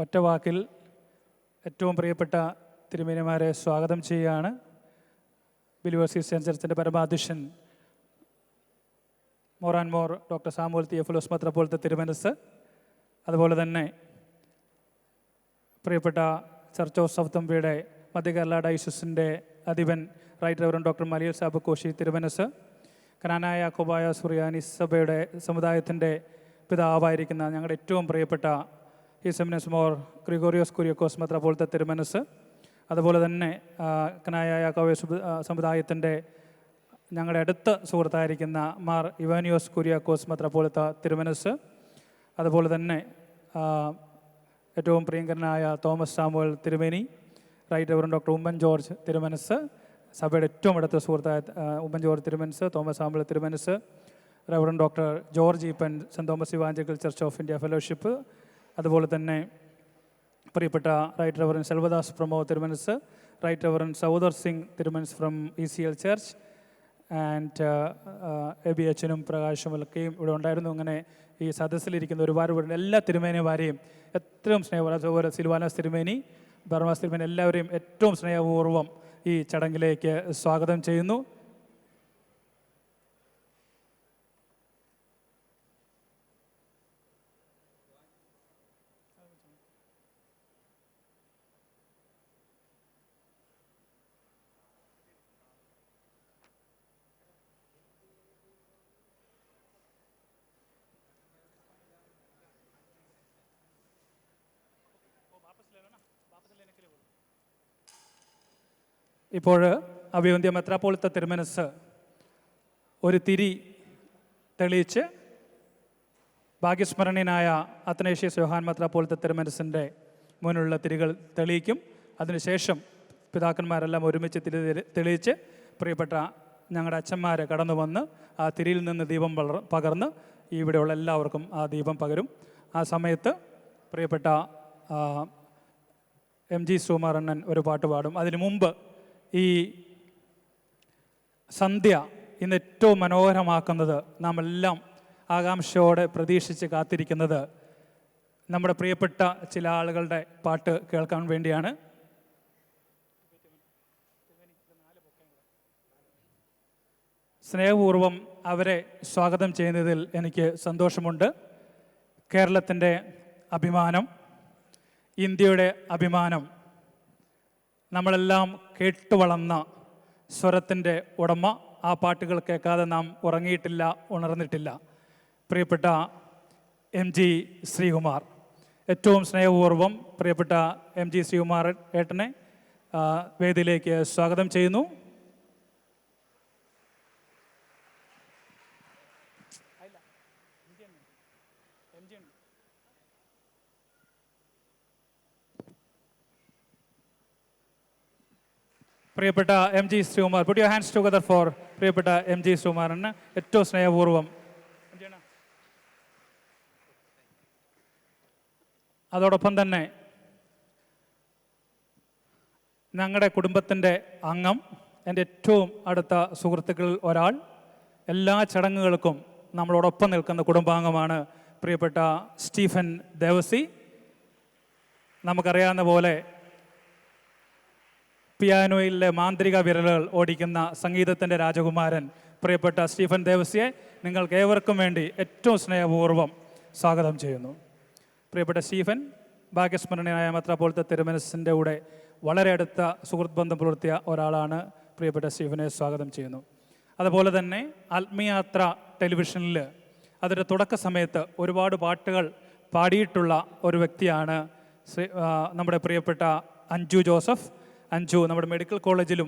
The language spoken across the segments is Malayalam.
ഒറ്റ വാക്കിൽ ഏറ്റവും പ്രിയപ്പെട്ട തിരുമേനിമാരെ സ്വാഗതം ചെയ്യുകയാണ്. ബിലീവേഴ്സ് ക്രിസ്ത്യൻ ചർച്ചിൻ്റെ പരമാധ്യക്ഷൻ മോർ ആൻഡ് മോർ ഡോക്ടർ സാമുവൽ തിയോഫിലോസ് മെത്രാപ്പോലീത്ത തിരുമനസ്, അതുപോലെ തന്നെ പ്രിയപ്പെട്ട ചർച്ച് ഓഫ് സൗത്ത് തമ്പയുടെ മധ്യ കേരള ഡയോസിസിൻ്റെ അധിപൻ റൈറ്റ് റവറൻഡ് ഡോക്ടർ മലിയൽ സാബ് കോശി തിരുമനസ്, കനാനായ യാക്കോബായ സുറിയാനി സഭയുടെ സമുദായത്തിൻ്റെ പിതാവായിരിക്കുന്ന ഞങ്ങളുടെ ഏറ്റവും പ്രിയപ്പെട്ട ഹിസ് എമിനൻസ് മോർ ഗ്രിഗോറിയോസ് കുര്യാക്കോസ് മെത്രാപ്പോലീത്ത തിരുമനസ്, അതുപോലെ തന്നെ കനാനായ യാക്കോബായ സമുദായത്തിൻ്റെ ഞങ്ങളുടെ അടുത്ത സുഹൃത്തായിരിക്കുന്ന മാർ ഇവാനിയോസ് കുര്യാക്കോസ് മെത്രാപ്പോലീത്ത തിരുമനസ്, അതുപോലെ തന്നെ ഏറ്റവും പ്രിയങ്കരനായ തോമസ് സാമുവൽ തിരുമേനി, right reverend doctor Oommen George തിരുമനസ്, സഭയുടെ ഏറ്റവും അടുത്ത സുഹൃത്തായ ഉമ്മൻ ജോർജ് തിരുമനസ്, തോമസ് സാമുവൽ തിരുമനസ്, reverend doctor George Eapen saint Thomas evangelical church of India fellowship, അതുപോലെ തന്നെ പ്രിയപ്പെട്ട റൈറ്റ് റവറൻഡ് സെൽവദാസ് പ്രമോദ് തിരുമനസ്, റൈറ്റ് റവറൻഡ് സൗദർ സിംഗ് തിരുമനസ് from ECL church and Aby അച്ഛനും പ്രകാശമൊക്കെയും ഇവിടെ ഉണ്ടായിരുന്നു. അങ്ങനെ ഈ സദസ്സിലിരിക്കുന്ന ഒരുപാട് എല്ലാ തിരുമേനിമാരെയും ഏറ്റവും സ്നേഹപൂർവ്വം, സിൽവാനോസ് തിരുമേനി, ബർമാസ് തിരുമേനി, എല്ലാവരെയും ഏറ്റവും സ്നേഹപൂർവ്വം ഈ ചടങ്ങിലേക്ക് സ്വാഗതം ചെയ്യുന്നു. ഇപ്പോൾ അഭിവന്ദ്യ മെത്രാപ്പോലീത്ത തിരുമനസ് ഒരു തിരി തെളിയിച്ച് ഭാഗ്യസ്മരണീയനായ അത്തനേഷ്യസ് യോഹാൻ മെത്രാപ്പോലീത്ത തിരുമനസിൻ്റെ മുന്നിലുള്ള തിരികൾ തെളിയിക്കും. അതിനുശേഷം പിതാക്കന്മാരെല്ലാം ഒരുമിച്ച് തെളിയിച്ച് പ്രിയപ്പെട്ട ഞങ്ങളുടെ അച്ഛന്മാർ കടന്നു വന്ന് ആ തിരിയിൽ നിന്ന് ദീപം പകർന്ന് ഇവിടെയുള്ള എല്ലാവർക്കും ആ ദീപം പകരും. ആ സമയത്ത് പ്രിയപ്പെട്ട MG സുകുമാരണ്ണൻ ഒരു പാട്ട് പാടും. അതിനു മുമ്പ് ഈ സന്ധ്യ ഇന്ന് ഏറ്റവും മനോഹരമാക്കുന്നത്, നാം എല്ലാം ആകാംക്ഷയോടെ പ്രതീക്ഷിച്ച് കാത്തിരിക്കുന്നത് നമ്മുടെ പ്രിയപ്പെട്ട ചില ആളുകളുടെ പാട്ട് കേൾക്കാൻ വേണ്ടിയാണ്. സ്നേഹപൂർവം അവരെ സ്വാഗതം ചെയ്യുന്നതിൽ എനിക്ക് സന്തോഷമുണ്ട്. കേരളത്തിൻ്റെ അഭിമാനം, ഇന്ത്യയുടെ അഭിമാനം, നമ്മളെല്ലാം കേട്ടു വളർന്ന സ്വരത്തിൻ്റെ ഉടമ, ആ പാട്ടുകൾ കേൾക്കാതെ നാം ഉറങ്ങിയിട്ടില്ല, ഉണർന്നിട്ടില്ല. പ്രിയപ്പെട്ട MG ശ്രീകുമാർ, ഏറ്റവും സ്നേഹപൂർവ്വം പ്രിയപ്പെട്ട MG ശ്രീകുമാർ ഏട്ടനെ വേദിയിലേക്ക് സ്വാഗതം ചെയ്യുന്നു. പ്രിയപ്പെട്ട MG Sreekumar, puttu your hands together four പ്രിയപ്പെട്ട MG ശ്രീകുമാറിന് ഏറ്റവും സ്നേഹപൂർവ്വം. അതോടൊപ്പം തന്നെ ഞങ്ങളുടെ കുടുംബത്തിൻ്റെ അംഗം, എൻ്റെ ഏറ്റവും അടുത്ത സുഹൃത്തുക്കളിൽ ഒരാൾ, എല്ലാ ചടങ്ങുകൾക്കും നമ്മളോടൊപ്പം നിൽക്കുന്ന കുടുംബാംഗമാണ് പ്രിയപ്പെട്ട സ്റ്റീഫൻ ദേവസി. നമുക്കറിയാവുന്ന പോലെ പിയാനോയിലെ മാന്ത്രിക വിരലുകൾ ഓടിക്കുന്ന സംഗീതത്തിൻ്റെ രാജകുമാരൻ പ്രിയപ്പെട്ട സ്റ്റീഫൻ ദേവസിയെ നിങ്ങൾക്ക് ഏവർക്കും വേണ്ടി ഏറ്റവും സ്നേഹപൂർവ്വം സ്വാഗതം ചെയ്യുന്നു. പ്രിയപ്പെട്ട സ്റ്റീഫൻ ഭാഗ്യസ്മരണീയനായ മെത്രാപ്പോലീത്ത തിരുമനസിൻ്റെ കൂടെ വളരെ അടുത്ത സുഹൃത്ത് ബന്ധം പുലർത്തിയ ഒരാളാണ്. പ്രിയപ്പെട്ട സ്റ്റീഫനെ സ്വാഗതം ചെയ്യുന്നു. അതുപോലെ തന്നെ ആത്മീയാത്ര ടെലിവിഷനിൽ അതിൻ്റെ തുടക്ക സമയത്ത് ഒരുപാട് പാട്ടുകൾ പാടിയിട്ടുള്ള ഒരു വ്യക്തിയാണ് നമ്മുടെ പ്രിയപ്പെട്ട അഞ്ജു ജോസഫ്. അഞ്ജു നമ്മുടെ മെഡിക്കൽ കോളേജിലും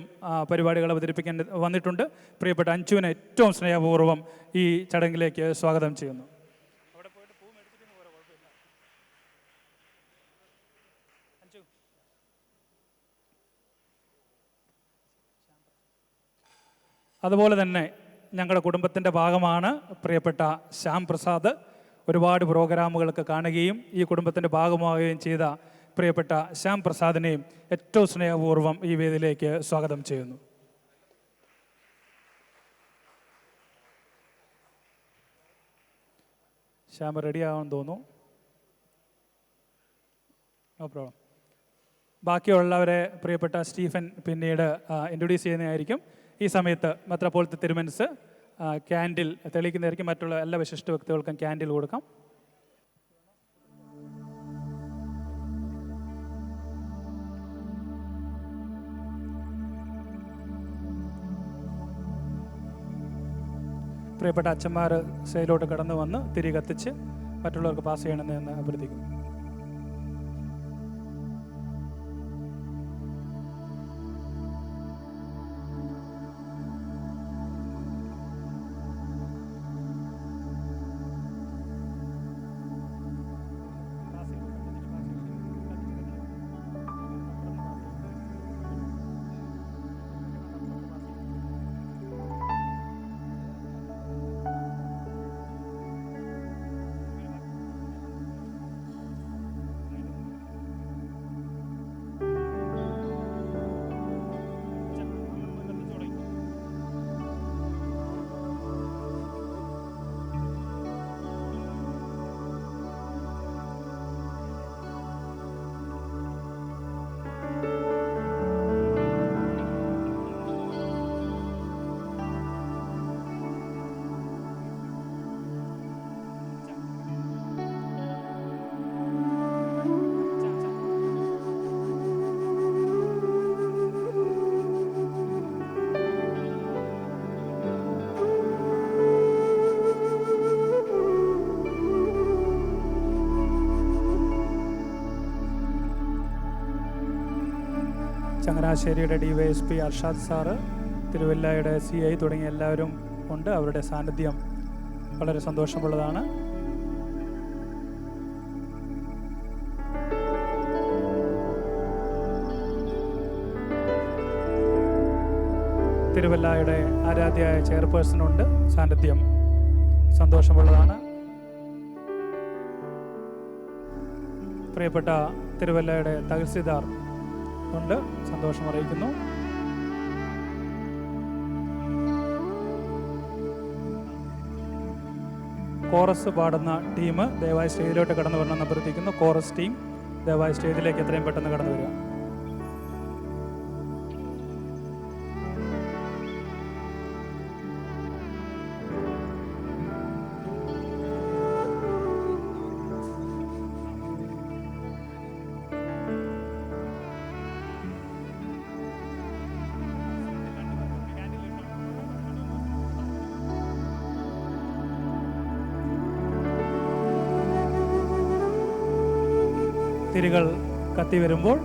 പരിപാടികൾ അവതരിപ്പിക്കാൻ വന്നിട്ടുണ്ട്. പ്രിയപ്പെട്ട അഞ്ജുവിനെ ഏറ്റവും സ്നേഹപൂർവ്വം ഈ ചടങ്ങിലേക്ക് സ്വാഗതം ചെയ്യുന്നു. അതുപോലെ തന്നെ ഞങ്ങളുടെ കുടുംബത്തിൻ്റെ ഭാഗമാണ് പ്രിയപ്പെട്ട ശ്യാം പ്രസാദ്. ഒരുപാട് പ്രോഗ്രാമുകൾക്ക് കാണുകയും ഈ കുടുംബത്തിൻ്റെ ഭാഗമാവുകയും ചെയ്ത പ്രിയപ്പെട്ട ശ്യാം പ്രസാദിനെയും ഏറ്റവും സ്നേഹപൂർവ്വം ഈ വേദിയിലേക്ക് സ്വാഗതം ചെയ്യുന്നു. ശ്യാം റെഡിയാവാൻ തോന്നുന്നു. No problem. ബാക്കിയുള്ളവരെ പ്രിയപ്പെട്ട സ്റ്റീഫൻ പിന്നീട് ഇൻട്രൊഡ്യൂസ് ചെയ്യുന്നതായിരിക്കും. ഈ സമയത്ത് മെത്രാപ്പോലീത്ത തിരുമനസ് ക്യാൻഡിൽ തെളിയിക്കുന്നതായിരിക്കും. മറ്റുള്ള എല്ലാ വിശിഷ്ട വ്യക്തികൾക്കും ക്യാൻഡിൽ കൊടുക്കാം. പ്രിയപ്പെട്ട അച്ഛന്മാർ സ്റ്റേജിലോട്ട് കടന്നു വന്ന് തിരി കത്തിച്ച് മറ്റുള്ളവർക്ക് പാസ് ചെയ്യണമെന്ന് അഭ്യർത്ഥിക്കുന്നു. ചങ്ങനാശ്ശേരിയുടെ DYSP അർഷാദ് സാറ്, തിരുവല്ലയുടെ CI തുടങ്ങിയ എല്ലാവരും ഉണ്ട്. അവരുടെ സാന്നിധ്യം വളരെ സന്തോഷമുള്ളതാണ്. തിരുവല്ലയുടെ ആരാധ്യയായ ചെയർപേഴ്സണുണ്ട്. സാന്നിധ്യം സന്തോഷമുള്ളതാണ്. പ്രിയപ്പെട്ട തിരുവല്ലയുടെ തഹസിൽദാർ ഉണ്ട്. സന്തോഷം അറിയിക്കുന്നു. കോറസ് പാടുന്ന ടീം ദയവായി സ്റ്റേജിലോട്ട് കടന്നു വരണമെന്ന് അഭ്യർത്ഥിക്കുന്നു. കോറസ് ടീം ദയവായി സ്റ്റേജിലേക്ക് എത്രയും പെട്ടെന്ന് കടന്നു വരിക. തിരികൾ കത്തി വരുമ്പോൾ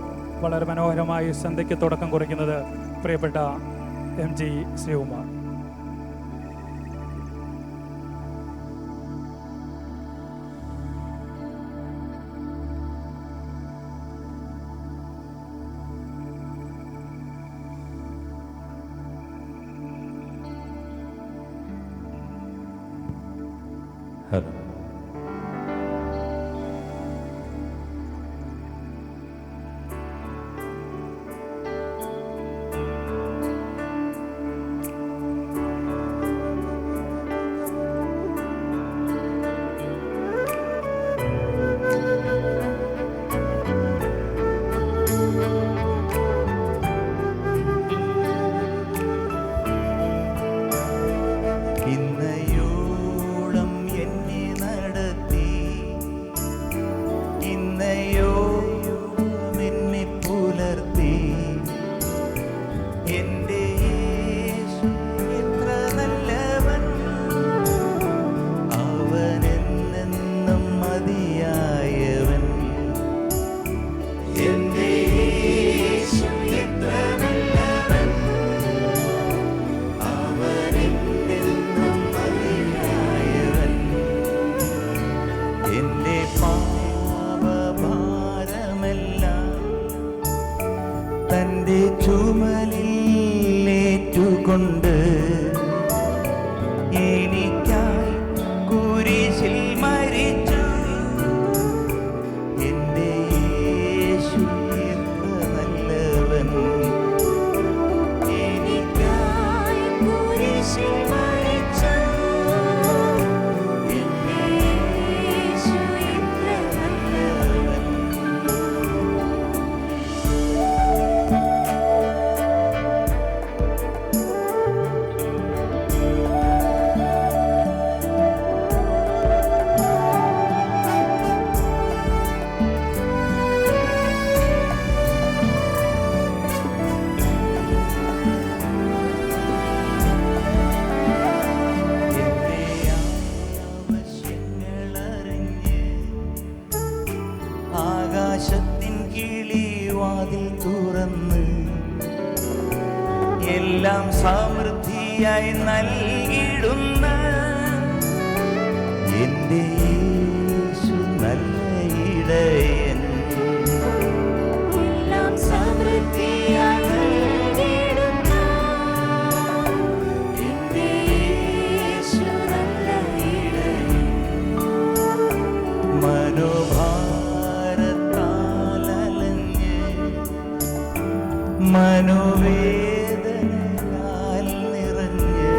വളരെ മനോഹരമായി സന്ധ്യയ്ക്ക് തുടക്കം കുറിക്കുന്നത് പ്രിയപ്പെട്ട MG ശ്രീകുമാർ. ഹലോ. കൊണ്ട് എനിക്കായി കുരിശിൽ മരിച്ചു എൻ്റെ യേശു എത്ര നല്ലവൻ. എനിക്കായി കുരിശിൽ മരിച്ചു എൻ്റെ യേശു എത്ര നല്ലവൻ. ആകാശത്തിൻ കിളിവാതിൽ തുറന്ന് എല്ലാം സമൃദ്ധിയായി നൽകിടുന്ന എൻ്റെ യേശു നല്ല ഇടയൻ. എല്ലാം സമൃദ്ധിയായി നൽകിടുന്ന എൻ്റെ യേശു നല്ല ഇടയൻ. മനോഭാരത്താലഞ്ഞ് മനോവേദനയാൽ നിറഞ്ഞ്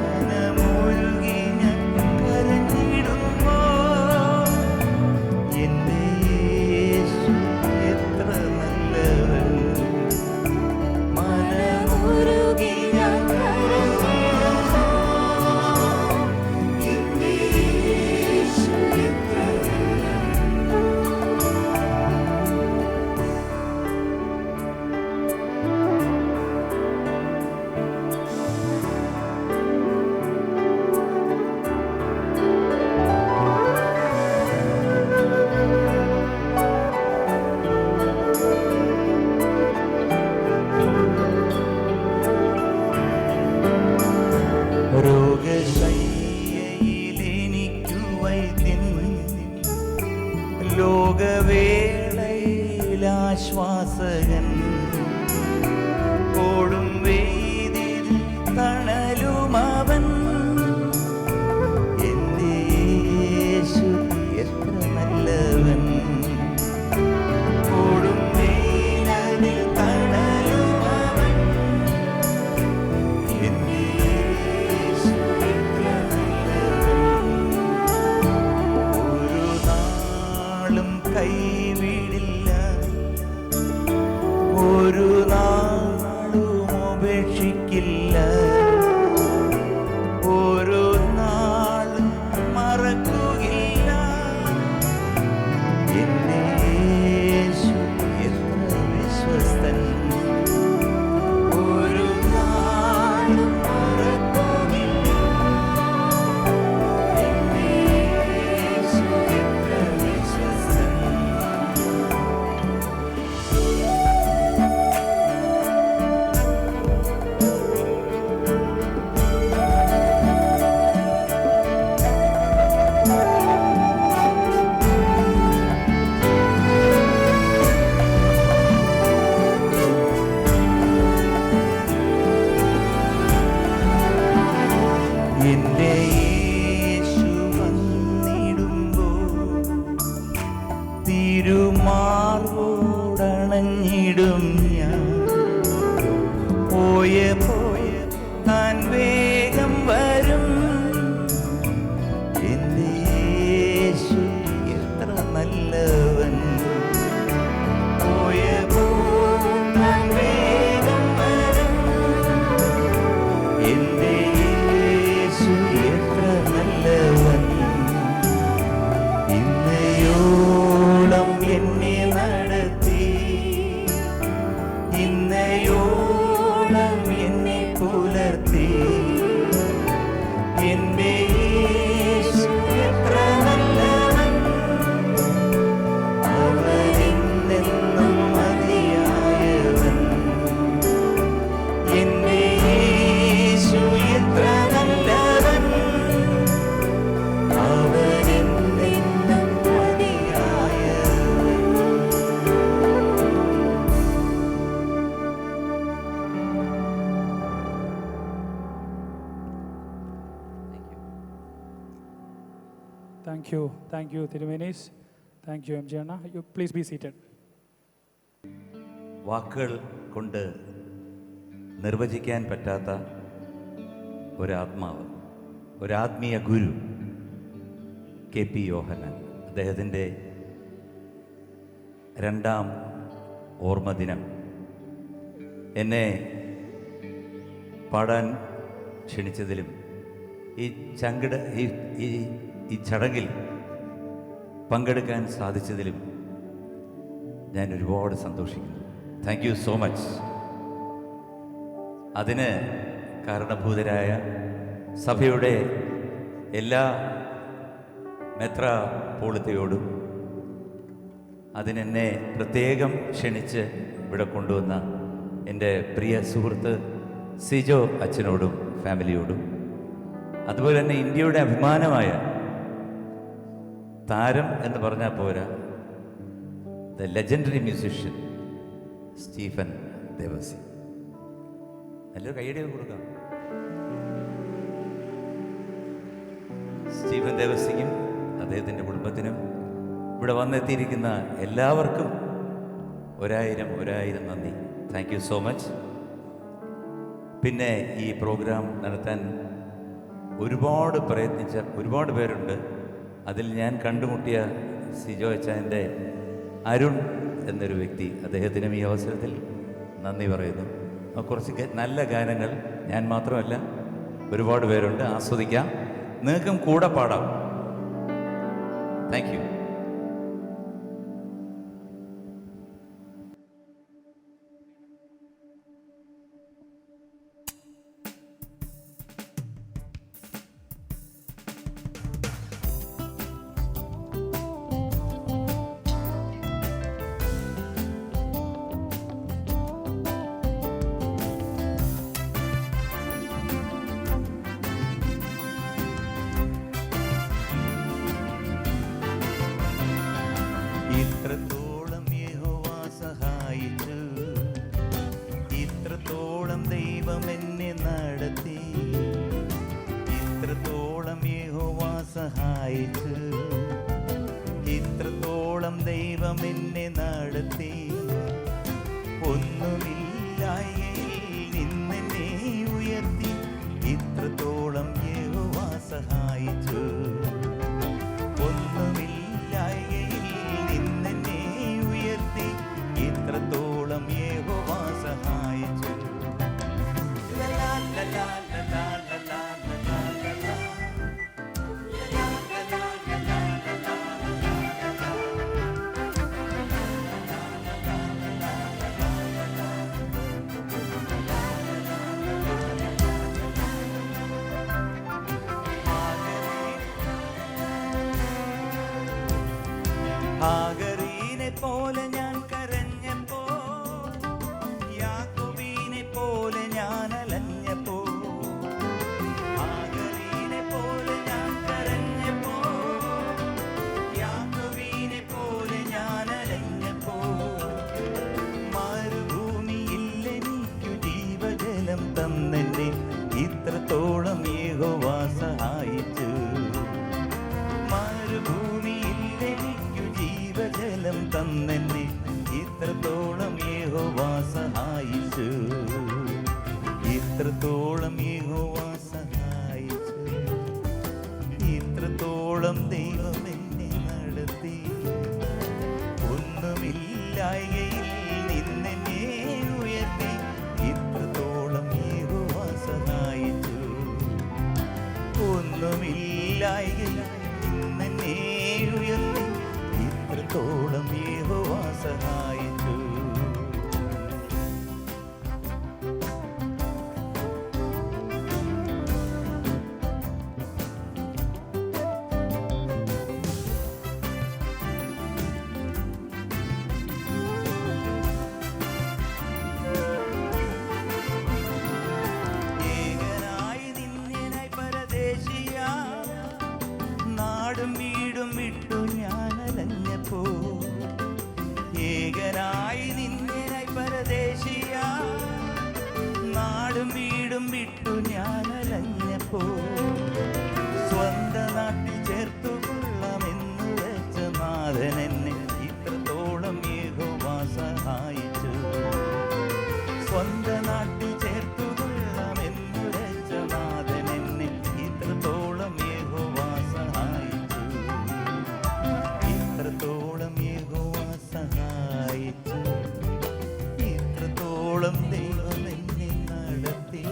മനമൊഴുകി ഞാൻ കരഞ്ഞിടുമ്പോൾ എൻ്റെ യേശു എത്ര നല്ലവൻ. മനമുരുകി ഞാൻ കരഞ്ഞിടുമ്പോൾ എൻ്റെ യേശു എത്ര രോഗശയ്യയിലെനിക്കു വൈദ്യൻ, ലോകവേളയിലാശ്വാസകൻ, ഓടും വേദിയിൽ തണലുമവൻ. എൻ്റെ യേശു എത്ര നല്ലവൻ. ഓടും വേലതിൽ തണലുമവൻ. എൻ്റെ യേശു എത്ര നല്ലവൻ. ഒരു നാളും കൈവിടില്ല, ഒരു നാളും ഉപേക്ഷിക്കില്ല, ഒരു നാളും മറക്കുകയില്ല. എൻ്റെ യേശു എത്ര വിശ്വസ്തൻ. ഒരു നാളും മറക്കുകയില്ല. എൻ്റെ യേശു എത്ര വിശ്വസ്തൻ. എൻ്റെ യേശു വന്നിടുമ്പോൾ തിരുമാർവോടണഞ്ഞിടും ഞാൻ. പോയ താൻ വേഗം വരും. എൻ്റെ യേശു എത്ര നല്ലവൻ. പോയ താൻ വേഗം വരും. എൻ്റെ യേശു എത്ര നല്ലവൻ. ഇന്നയോളം എന്നെ നടത്തി, ഇന്നയോളം എന്നെ പുലർത്തി. എൻ്റെ യേശു എത്ര നല്ലവൻ. അവനെന്നെന്നും മതിയായവൻ. എൻ്റെ യേശു എത്ര നല്ലവൻ. അവനെന്നെന്നും മതിയായവൻ. Thank you, Thirumenis. Thank you, MJ Anna. You please be seated. വാക്കുകൾ കൊണ്ട് നിർവചിക്കാൻ പറ്റാത്ത ഒരാത്മാവ്, ഒരാത്മീയ ഗുരു KP യോഹന്നാൻ. അദ്ദേഹത്തിൻ്റെ 2ാം ഓർമ്മ ദിനം എന്നെ പാടാൻ ക്ഷണിച്ചതിലും ഈ ചടങ്ങിൽ പങ്കെടുക്കാൻ സാധിച്ചതിലും ഞാൻ ഒരുപാട് സന്തോഷിക്കുന്നു. Thank you so much. അതിന് കാരണഭൂതരായ സഭയുടെ എല്ലാ മെത്രാപോളിത്തയോടും അതിനെന്നെ പ്രത്യേകം ക്ഷണിച്ച് ഇവിടെ കൊണ്ടുവന്ന എൻ്റെ പ്രിയ സുഹൃത്ത് സിജോ അച്ഛനോടും ഫാമിലിയോടും, അതുപോലെ തന്നെ ഇന്ത്യയുടെ അഭിമാനമായ താരം എന്ന് പറഞ്ഞാൽ പോരാ, the legendary musician Stephen Devassy. നല്ലൊരു കൈയടിയൊക്കെ കൊടുക്കാം. സ്റ്റീഫൻ ദേവസിക്കും അദ്ദേഹത്തിൻ്റെ കുടുംബത്തിനും ഇവിടെ വന്നെത്തിയിരിക്കുന്ന എല്ലാവർക്കും ഒരായിരം നന്ദി. Thank you so much. പിന്നെ ഈ പ്രോഗ്രാം നടത്താൻ ഒരുപാട് പ്രയത്നിച്ച ഒരുപാട് പേരുണ്ട്. അതിൽ ഞാൻ കണ്ടുമുട്ടിയ സിജോ അച്ചാൻ്റെ അരുൺ എന്നൊരു വ്യക്തി, അദ്ദേഹത്തിനും ഈ അവസരത്തിൽ നന്ദി പറയുന്നു. കുറച്ച് നല്ല ഗാനങ്ങൾ ഞാൻ മാത്രമല്ല ഒരുപാട് പേരുണ്ട്, ആസ്വദിക്കാം. നിങ്ങൾക്കും കൂടെ പാടാം. Thank you. ഇത്രത്തോളം യഹോവ സഹായിച്ചു, ഇത്രത്തോളം ദൈവം എന്നെ നടത്തി. ഇത്രത്തോളം യഹോവ സഹായിച്ചു, ഇത്രത്തോളം ദൈവം എന്നെ നടത്തി. ഒന്നുമില്ലായ്കയിൽ നിന്നെന്നെ ഉയർത്തി, ഇത്രത്തോളം യഹോവ സഹായിച്ചു. ഒന്നുമില്ലായ്കയിൽ നിന്നെന്നെ ഉയർത്തി, ഇത്രത്തോളം യഹോവ സഹായിച്ചു. ലലാ ലലാ ലലാ ലലാ ലലാ ലലാ. ലലാ ലലാ ലലാ ലലാ ലലാ ഹാഗരീനെ പോലെ ഞാൻ കരഞ്ഞപ്പോ, യാക്കോബിനെ പോലെ ഞാൻ അലഞ്ഞപ്പോ. ഹാഗരീനെ പോലെ ഞാൻ കരഞ്ഞപ്പോ, യാക്കോബിനെ പോലെ ഞാൻ അലഞ്ഞപ്പോ. മരുഭൂമിയിൽ എനിക്കു ജീവജലം തന്നെന്നെ, ഇത്രത്തോളം യഹോവ സഹായിച്ചു. മരുഭൂമിയിൽ എനിക്കു ജീവജലം തന്നെന്നെ, ഇത്രത്തോളം യഹോവ സഹായിച്ചു. ഇത്രത്തോളം യഹോവ സഹായിച്ചു, ഇത്രത്തോളം ദൈവം എന്നെ നടത്തി. ഒന്നുമില്ലായ്കയിൽ നിന്നെന്നെ ഉയർത്തി, ഇത്രത്തോളം യഹോവ സഹായിച്ചു. ഒന്നുമില്ലായ്കയിൽ നിന്നെന്നെ ഉയർത്തി, ഇത്രത്തോളം യഹോവ സഹായിച്ചു. ഏകനായി നിന്നിനായി പരദേശിയാ, നാടും വീടും വിട്ടു ഞാൻ അലഞ്ഞപ്പോ. ഏകനായി നിന്നിനായി പരദേശിയാ, നാടും വീടും വിട്ടു ഞാൻ അലഞ്ഞപ്പോ. സ്വന്ത നാട്ടിൽ ചേർത്തു കൊള്ളാമെന്നു വെച്ച നാഥൻ എന്നെ, ഇത്രത്തോളം യഹോവ സഹായിച്ചു. സ്വന്ത നാട്ടിൽ ചേർത്തു കൊള്ളാമെന്നു വെച്ച നാഥൻ എന്നെ, ഇത്രത്തോളം യഹോവ സഹായിച്ചു. ഇത്രത്തോളം യഹോവ സഹായിച്ചു, ഇത്രത്തോളം ദൈവം എന്നെ നടത്തി.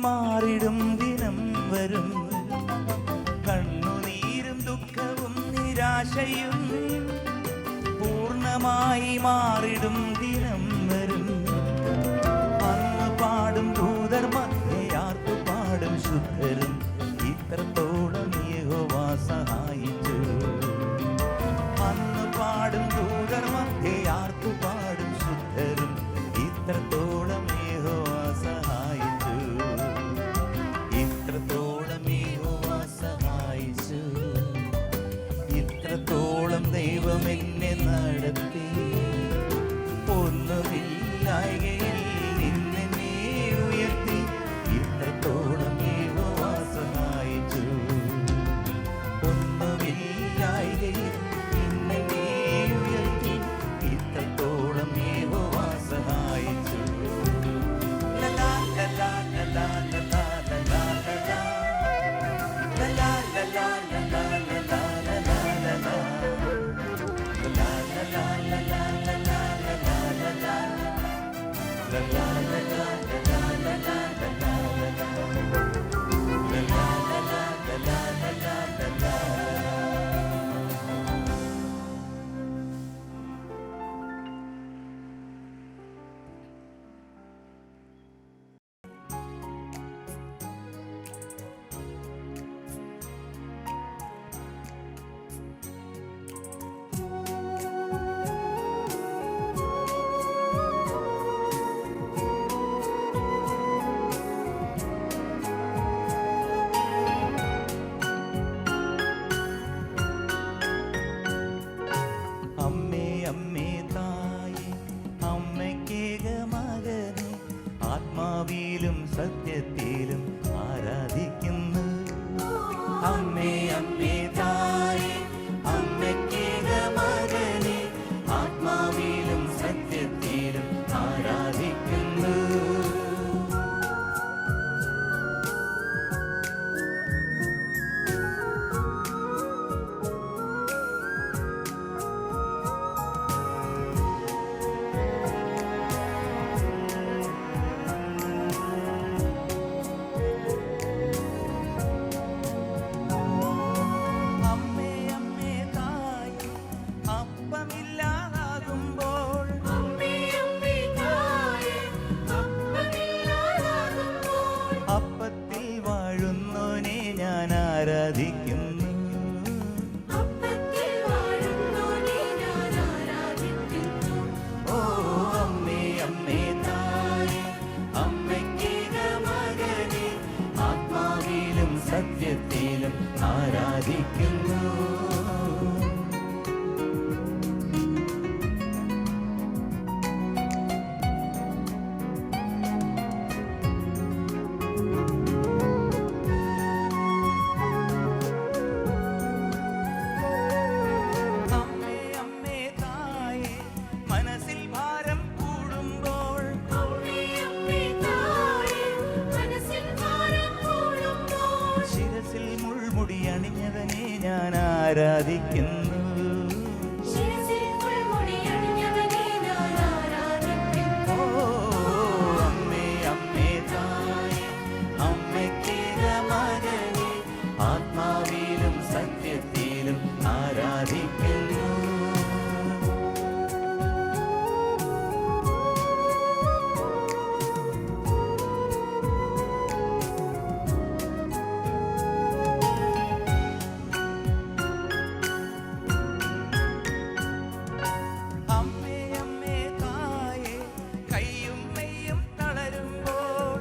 മാറിടും ദിനം വരും. കണ്ണുനീരും ദുഃഖവും നിരാശയും പൂർണ്ണമായി മാറിടും ദിനം വരും. അന്ന് പാടും ദൂതർ മധ്യയാർത്തു പാടും ശുദ്ധരും ഇത്രത്തോളം യഹോവ സഹായിച്ചു. അന്ന് പാടും ദൂതർ മധ്യയാർത്തു പാടും ശുദ്ധരും ഇത്രത്തോളം യഹോവ സഹായിച്ചു. ഇത്രത്തോളം യഹോവ സഹായിച്ചു. ഇത്രത്തോളം ദൈവം എന്നെ നടത്തി. ഒന്നുമില്ലായ്കയിൽ നിന്നെ ഉയർത്തി. ഇത്രത്തോളം യഹോവ സഹായിച്ചു. ഒന്നുമില്ലായ്കയിൽ നിന്നെ ഉയർത്തി. ഇത്രത്തോളം യഹോവ സഹായിച്ചു. ലലാ ലലാ ലലാ ലലാ ലലാ ലലാ. ലലാ ലലാ ലലാ ലലാ ലലാ ലലാ. ലലാ ലലാ ലലാ ലലാ ലലാ ലലാ. ലലാ ലലാ ലലാ ലലാ ലലാ ലലാ. ലലാ ലലാ ലലാ ലലാ ലലാ. അമ്മേ അമ്മേ തായേ അമ്മയ്ക്കേക മകനെ ആത്മാവിലും സത്യത്തിലും ആരാധിക്കുന്നു. അമ്മേ അമ്മേ തായേ അമ്മയ്ക്കേക മകനെ ആത്മാവിലും സത്യത്തിലും ആരാധിക്കുന്നു. അമ്മേ അമ്മേ തായേ അപ്പമില്ലാതാകുമ്പോൾ അപ്പത്തിൽ വാഴുന്നോനെ ഞാൻ ആരാധിക്കുന്നു. ഓ അമ്മേ അമ്മേ തായേ അമ്മയ്ക്കേക മകനെ ആത്മാവിലും സത്യത്തിലും ആരാധിക്കുന്നു. അമ്മേ അമ്മേ തായേ മനസ്സിൽ ഭാരം കൂടുമ്പോൾ ശിരസിൽ മുൾമുടി അണിഞ്ഞവനെ ഞാൻ ആരാധിക്കുന്നു. ഓ അമ്മേ അമ്മേ തായേ അമ്മയ്ക്കേക മകനെ ആത്മാവിലും സത്യത്തിലും ആരാധിക്കുന്നു. അമ്മേ അമ്മേ തായേ കയ്യും മെയ്യും തളരുമ്പോൾ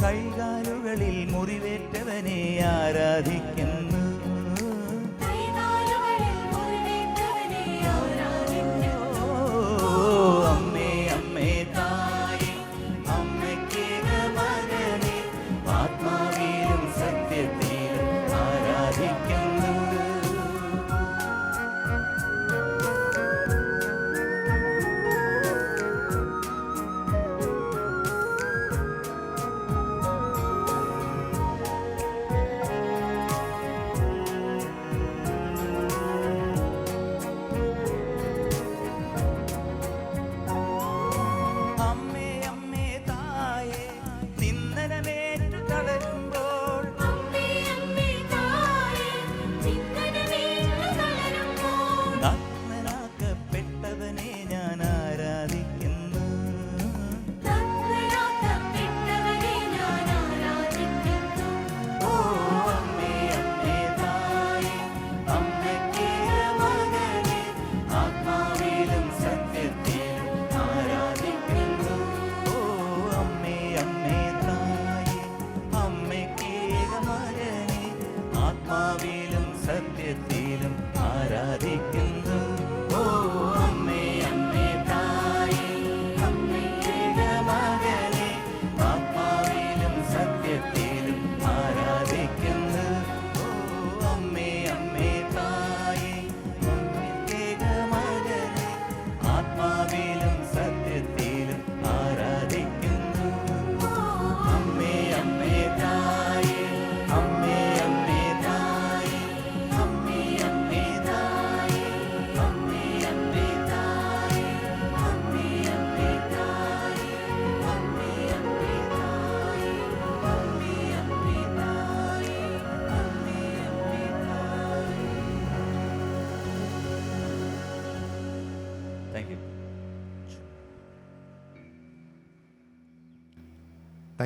കൈകാലുകളിൽ മുറിവേറ്റവനെ ആരാധിക്കുന്നു. ഓ അമ്മേ അമ്മേ തായേ അമ്മയ്ക്കേക മകനെ ആത്മാവിലും സത്യത്തിലും ആരാധിക്കുന്നു.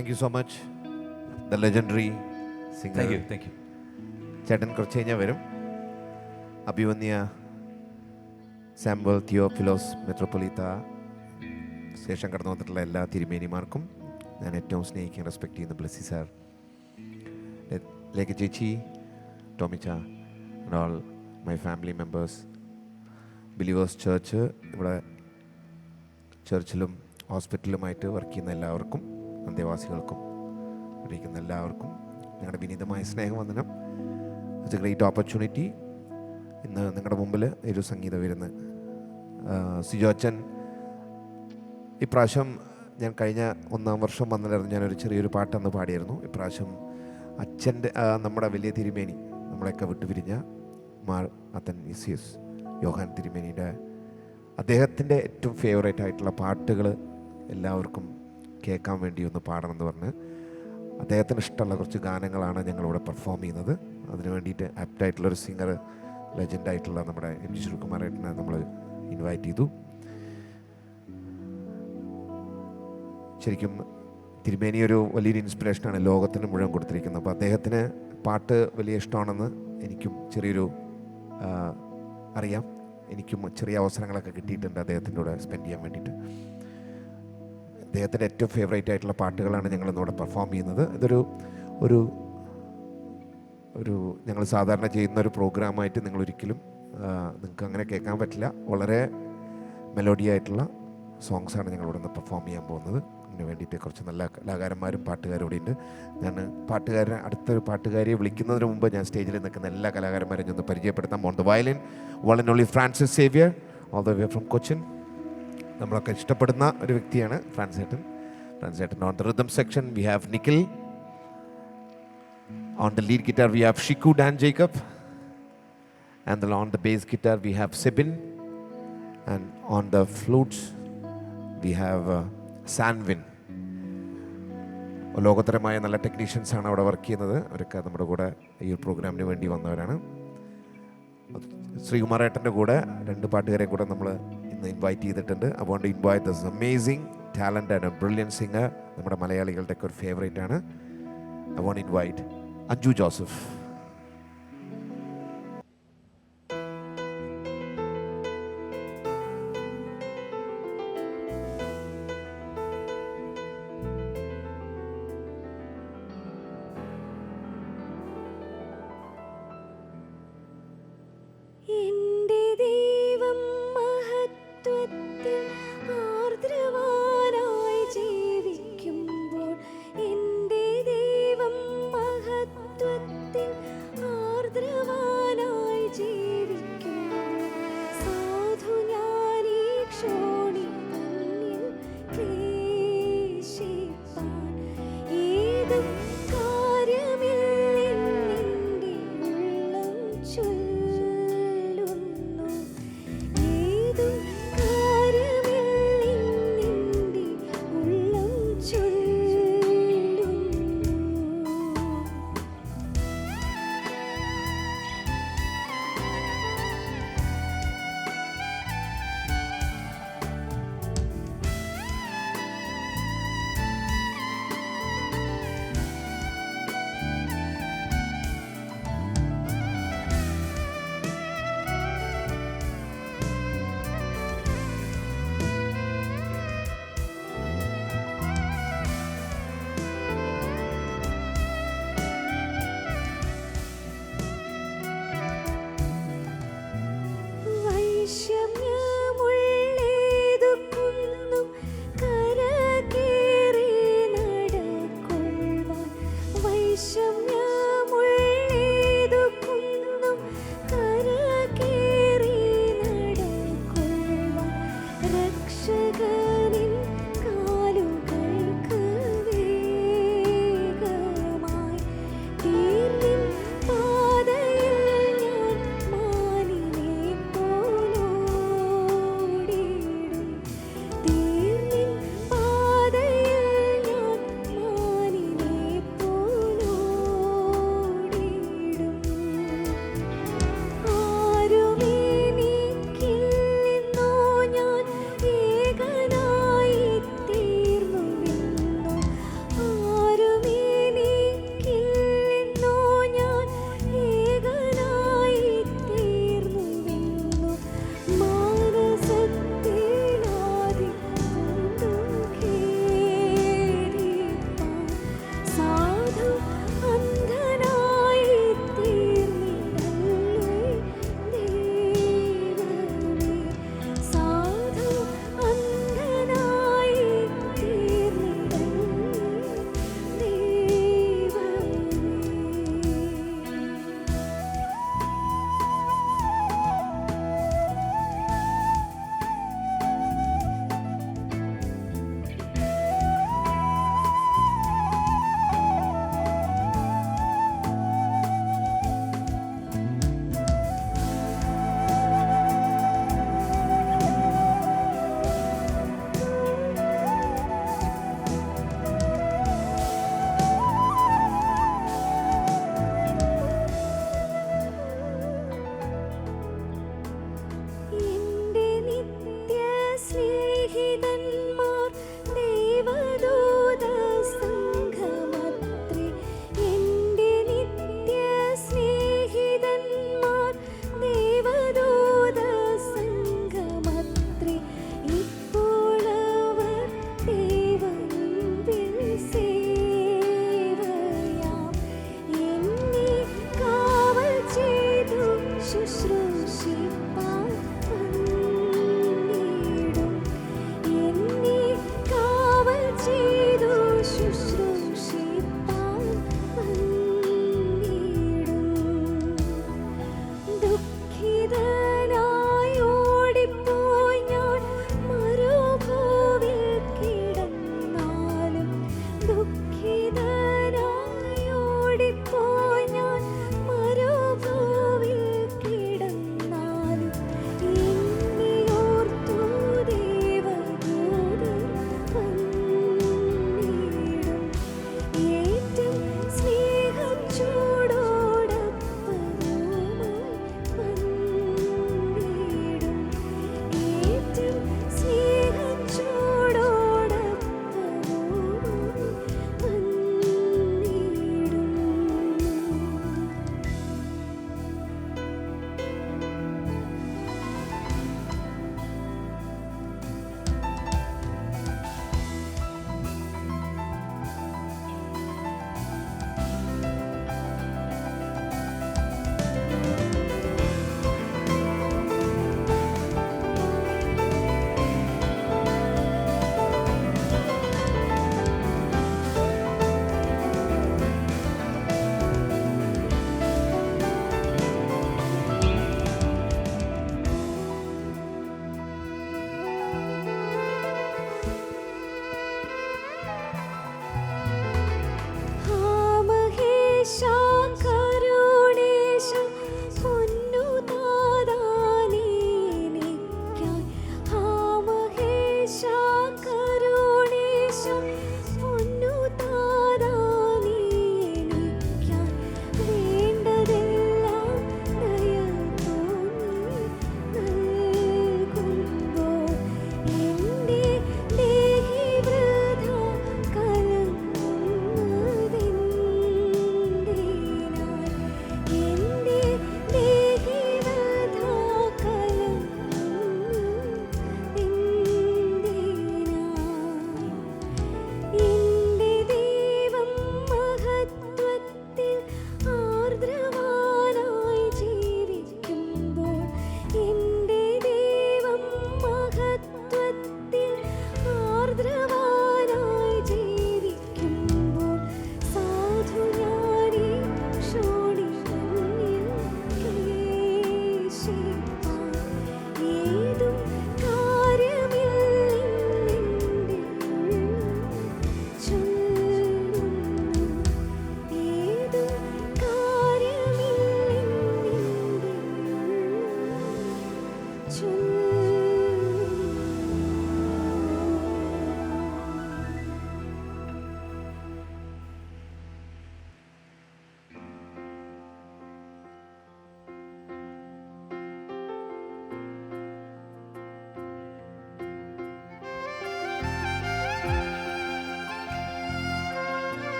Thank you so much the legendary singer. Thank you. ചേട്ടൻ കുറച്ച് കഴിഞ്ഞാൽ വരും. അഭിവന്യ സാമ്പൽ തിയോഫിലോസ് മെത്രോപൊലീത്ത, ശേഷം കടന്നു വന്നിട്ടുള്ള എല്ലാ തിരുമേനിമാർക്കും ഞാൻ ഏറ്റവും സ്നേഹിക്കാൻ റെസ്പെക്ട് ചെയ്യുന്ന ബ്ലസ്സി സാർ, ലേഖ ചേച്ചി, ടോമിച്ച and all my family members, believers church, ഇവിടെ ചർച്ചിലും ഹോസ്പിറ്റലുമായിട്ട് വർക്ക് ചെയ്യുന്ന എല്ലാവർക്കും, അന്തേവാസികൾക്കും, ഇരിക്കുന്ന എല്ലാവർക്കും ഞങ്ങളുടെ വിനീതമായ സ്നേഹവന്ദനം. It's A great opportunity. ഇന്ന് നിങ്ങളുടെ മുമ്പിൽ ഒരു സംഗീത വിരുന്ന്. സിജോ അച്ഛൻ ഇപ്രാവശ്യം, ഞാൻ കഴിഞ്ഞ 1-ാം വർഷം വന്നിട്ടായിരുന്നു, ഞാനൊരു ചെറിയൊരു പാട്ടന്ന് പാടിയായിരുന്നു. ഇപ്രാവശ്യം അച്ഛൻ്റെ നമ്മുടെ വലിയ തിരുമേനി, നമ്മളെയൊക്കെ വിട്ടുപിരിഞ്ഞ മാർ അത്തനേഷ്യസ് യോഹാൻ തിരുമേനിയുടെ അദ്ദേഹത്തിൻ്റെ ഏറ്റവും ഫേവറേറ്റ് ആയിട്ടുള്ള പാട്ടുകൾ എല്ലാവർക്കും കേൾക്കാൻ വേണ്ടി ഒന്ന് പാടണമെന്ന് പറഞ്ഞ് അദ്ദേഹത്തിന് ഇഷ്ടമുള്ള കുറച്ച് ഗാനങ്ങളാണ് ഞങ്ങളിവിടെ പെർഫോം ചെയ്യുന്നത്. അതിന് വേണ്ടിയിട്ട് ആപ്റ്റായിട്ടുള്ളൊരു സിംഗർ, ലെജൻഡായിട്ടുള്ള നമ്മുടെ എം ജി ശ്രീകുമാരേട്ടനെ നമ്മൾ ഇൻവൈറ്റ് ചെയ്തു. ശരിക്കും തിരുമേനി ഒരു വലിയൊരു ഇൻസ്പിറേഷനാണ് ലോകത്തിന് മുഴുവൻ കൊടുത്തിരിക്കുന്നത്. അപ്പോൾ അദ്ദേഹത്തിന് പാട്ട് വലിയ ഇഷ്ടമാണെന്ന് എനിക്കും ചെറിയൊരു അറിയാം. എനിക്കും ചെറിയ അവസരങ്ങളൊക്കെ കിട്ടിയിട്ടുണ്ട് അദ്ദേഹത്തിൻ്റെ കൂടെ സ്പെൻഡ് ചെയ്യാൻ വേണ്ടിയിട്ട്. അദ്ദേഹത്തിൻ്റെ ഏറ്റവും ഫേവറേറ്റ് ആയിട്ടുള്ള പാട്ടുകളാണ് ഞങ്ങളിന്നിവിടെ പെർഫോം ചെയ്യുന്നത്. ഇതൊരു ഒരു ഒരു ഞങ്ങൾ സാധാരണ ചെയ്യുന്ന ഒരു പ്രോഗ്രാമായിട്ട് നിങ്ങളൊരിക്കലും നിങ്ങൾക്ക് അങ്ങനെ കേൾക്കാൻ പറ്റില്ല. വളരെ മെലോഡി ആയിട്ടുള്ള സോങ്സാണ് ഞങ്ങളിവിടെ നിന്ന് പെർഫോം ചെയ്യാൻ പോകുന്നത്. അതിന് വേണ്ടിയിട്ട് കുറച്ച് നല്ല കലാകാരന്മാരും പാട്ടുകാരും ഇവിടെ ഉണ്ട്. ഞാൻ അടുത്തൊരു പാട്ടുകാരിയെ വിളിക്കുന്നതിന് മുമ്പ് ഞാൻ സ്റ്റേജിൽ നിൽക്കുന്ന എല്ലാ കലാകാരന്മാരെയും ഒന്ന് പരിചയപ്പെടുത്താം. On the violin one and only Francis Xavier, all the way from Cochin. നമ്മളൊക്കെ ഇഷ്ടപ്പെടുന്ന ഒരു വ്യക്തിയാണ് ഫ്രാൻസേട്ടൻ. On the rhythm section we have Nikhil. On the lead guitar we have Shiku Dan Jacob, and on the bass guitar we have Sibin, and on the flutes we have Sanvin. ലോകോത്തരമായ നല്ല ടെക്നീഷ്യൻസ് ആണ് അവിടെ വർക്ക് ചെയ്യുന്നത്. അവരൊക്കെ നമ്മുടെ കൂടെ ഈ ഒരു പ്രോഗ്രാമിന് വേണ്ടി വന്നവരാണ്. ശ്രീകുമാരേട്ടൻ്റെ കൂടെ 2 പാട്ടുകാരെ കൂടെ നമ്മൾ ഇന്ന് ഇൻവൈറ്റ് ചെയ്തിട്ടുണ്ട്. I want to invite this amazing talent and a brilliant singer. നമ്മുടെ മലയാളികളുടെ ഒക്കെ ഒരു ഫേവറേറ്റ് ആണ്. I want invite Anju Joseph. എന്റെ ദൈവം മഹത്വത്തിൽ ആർദ്രവാനായി ജീവിക്കുമ്പോൾ, എന്റെ ദൈവം മഹത്വത്തിൽ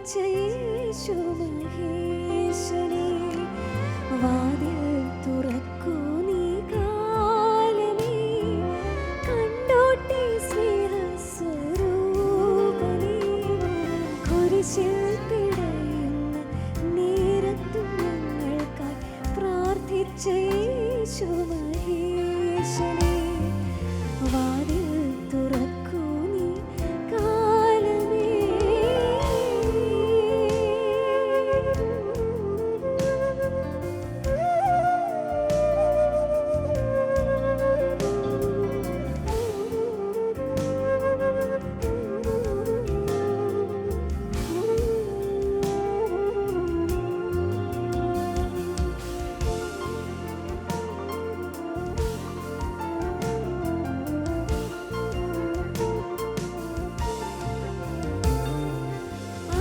പ്രാർത്ഥിച്ച യേശു മഹേശനേ, വാതിൽ തുറക്കൂ നീ കാലമേ, കണ്ടോട്ടെ സ്നേഹസ്വരൂപനേ, കുരിശിൽ പിടയുന്ന നേരത്തും ഞങ്ങൾക്കായി പ്രാർത്ഥിച്ച യേശു മഹേശനേ, വാതിൽ തുറക്കൂ നീ കാലമേ.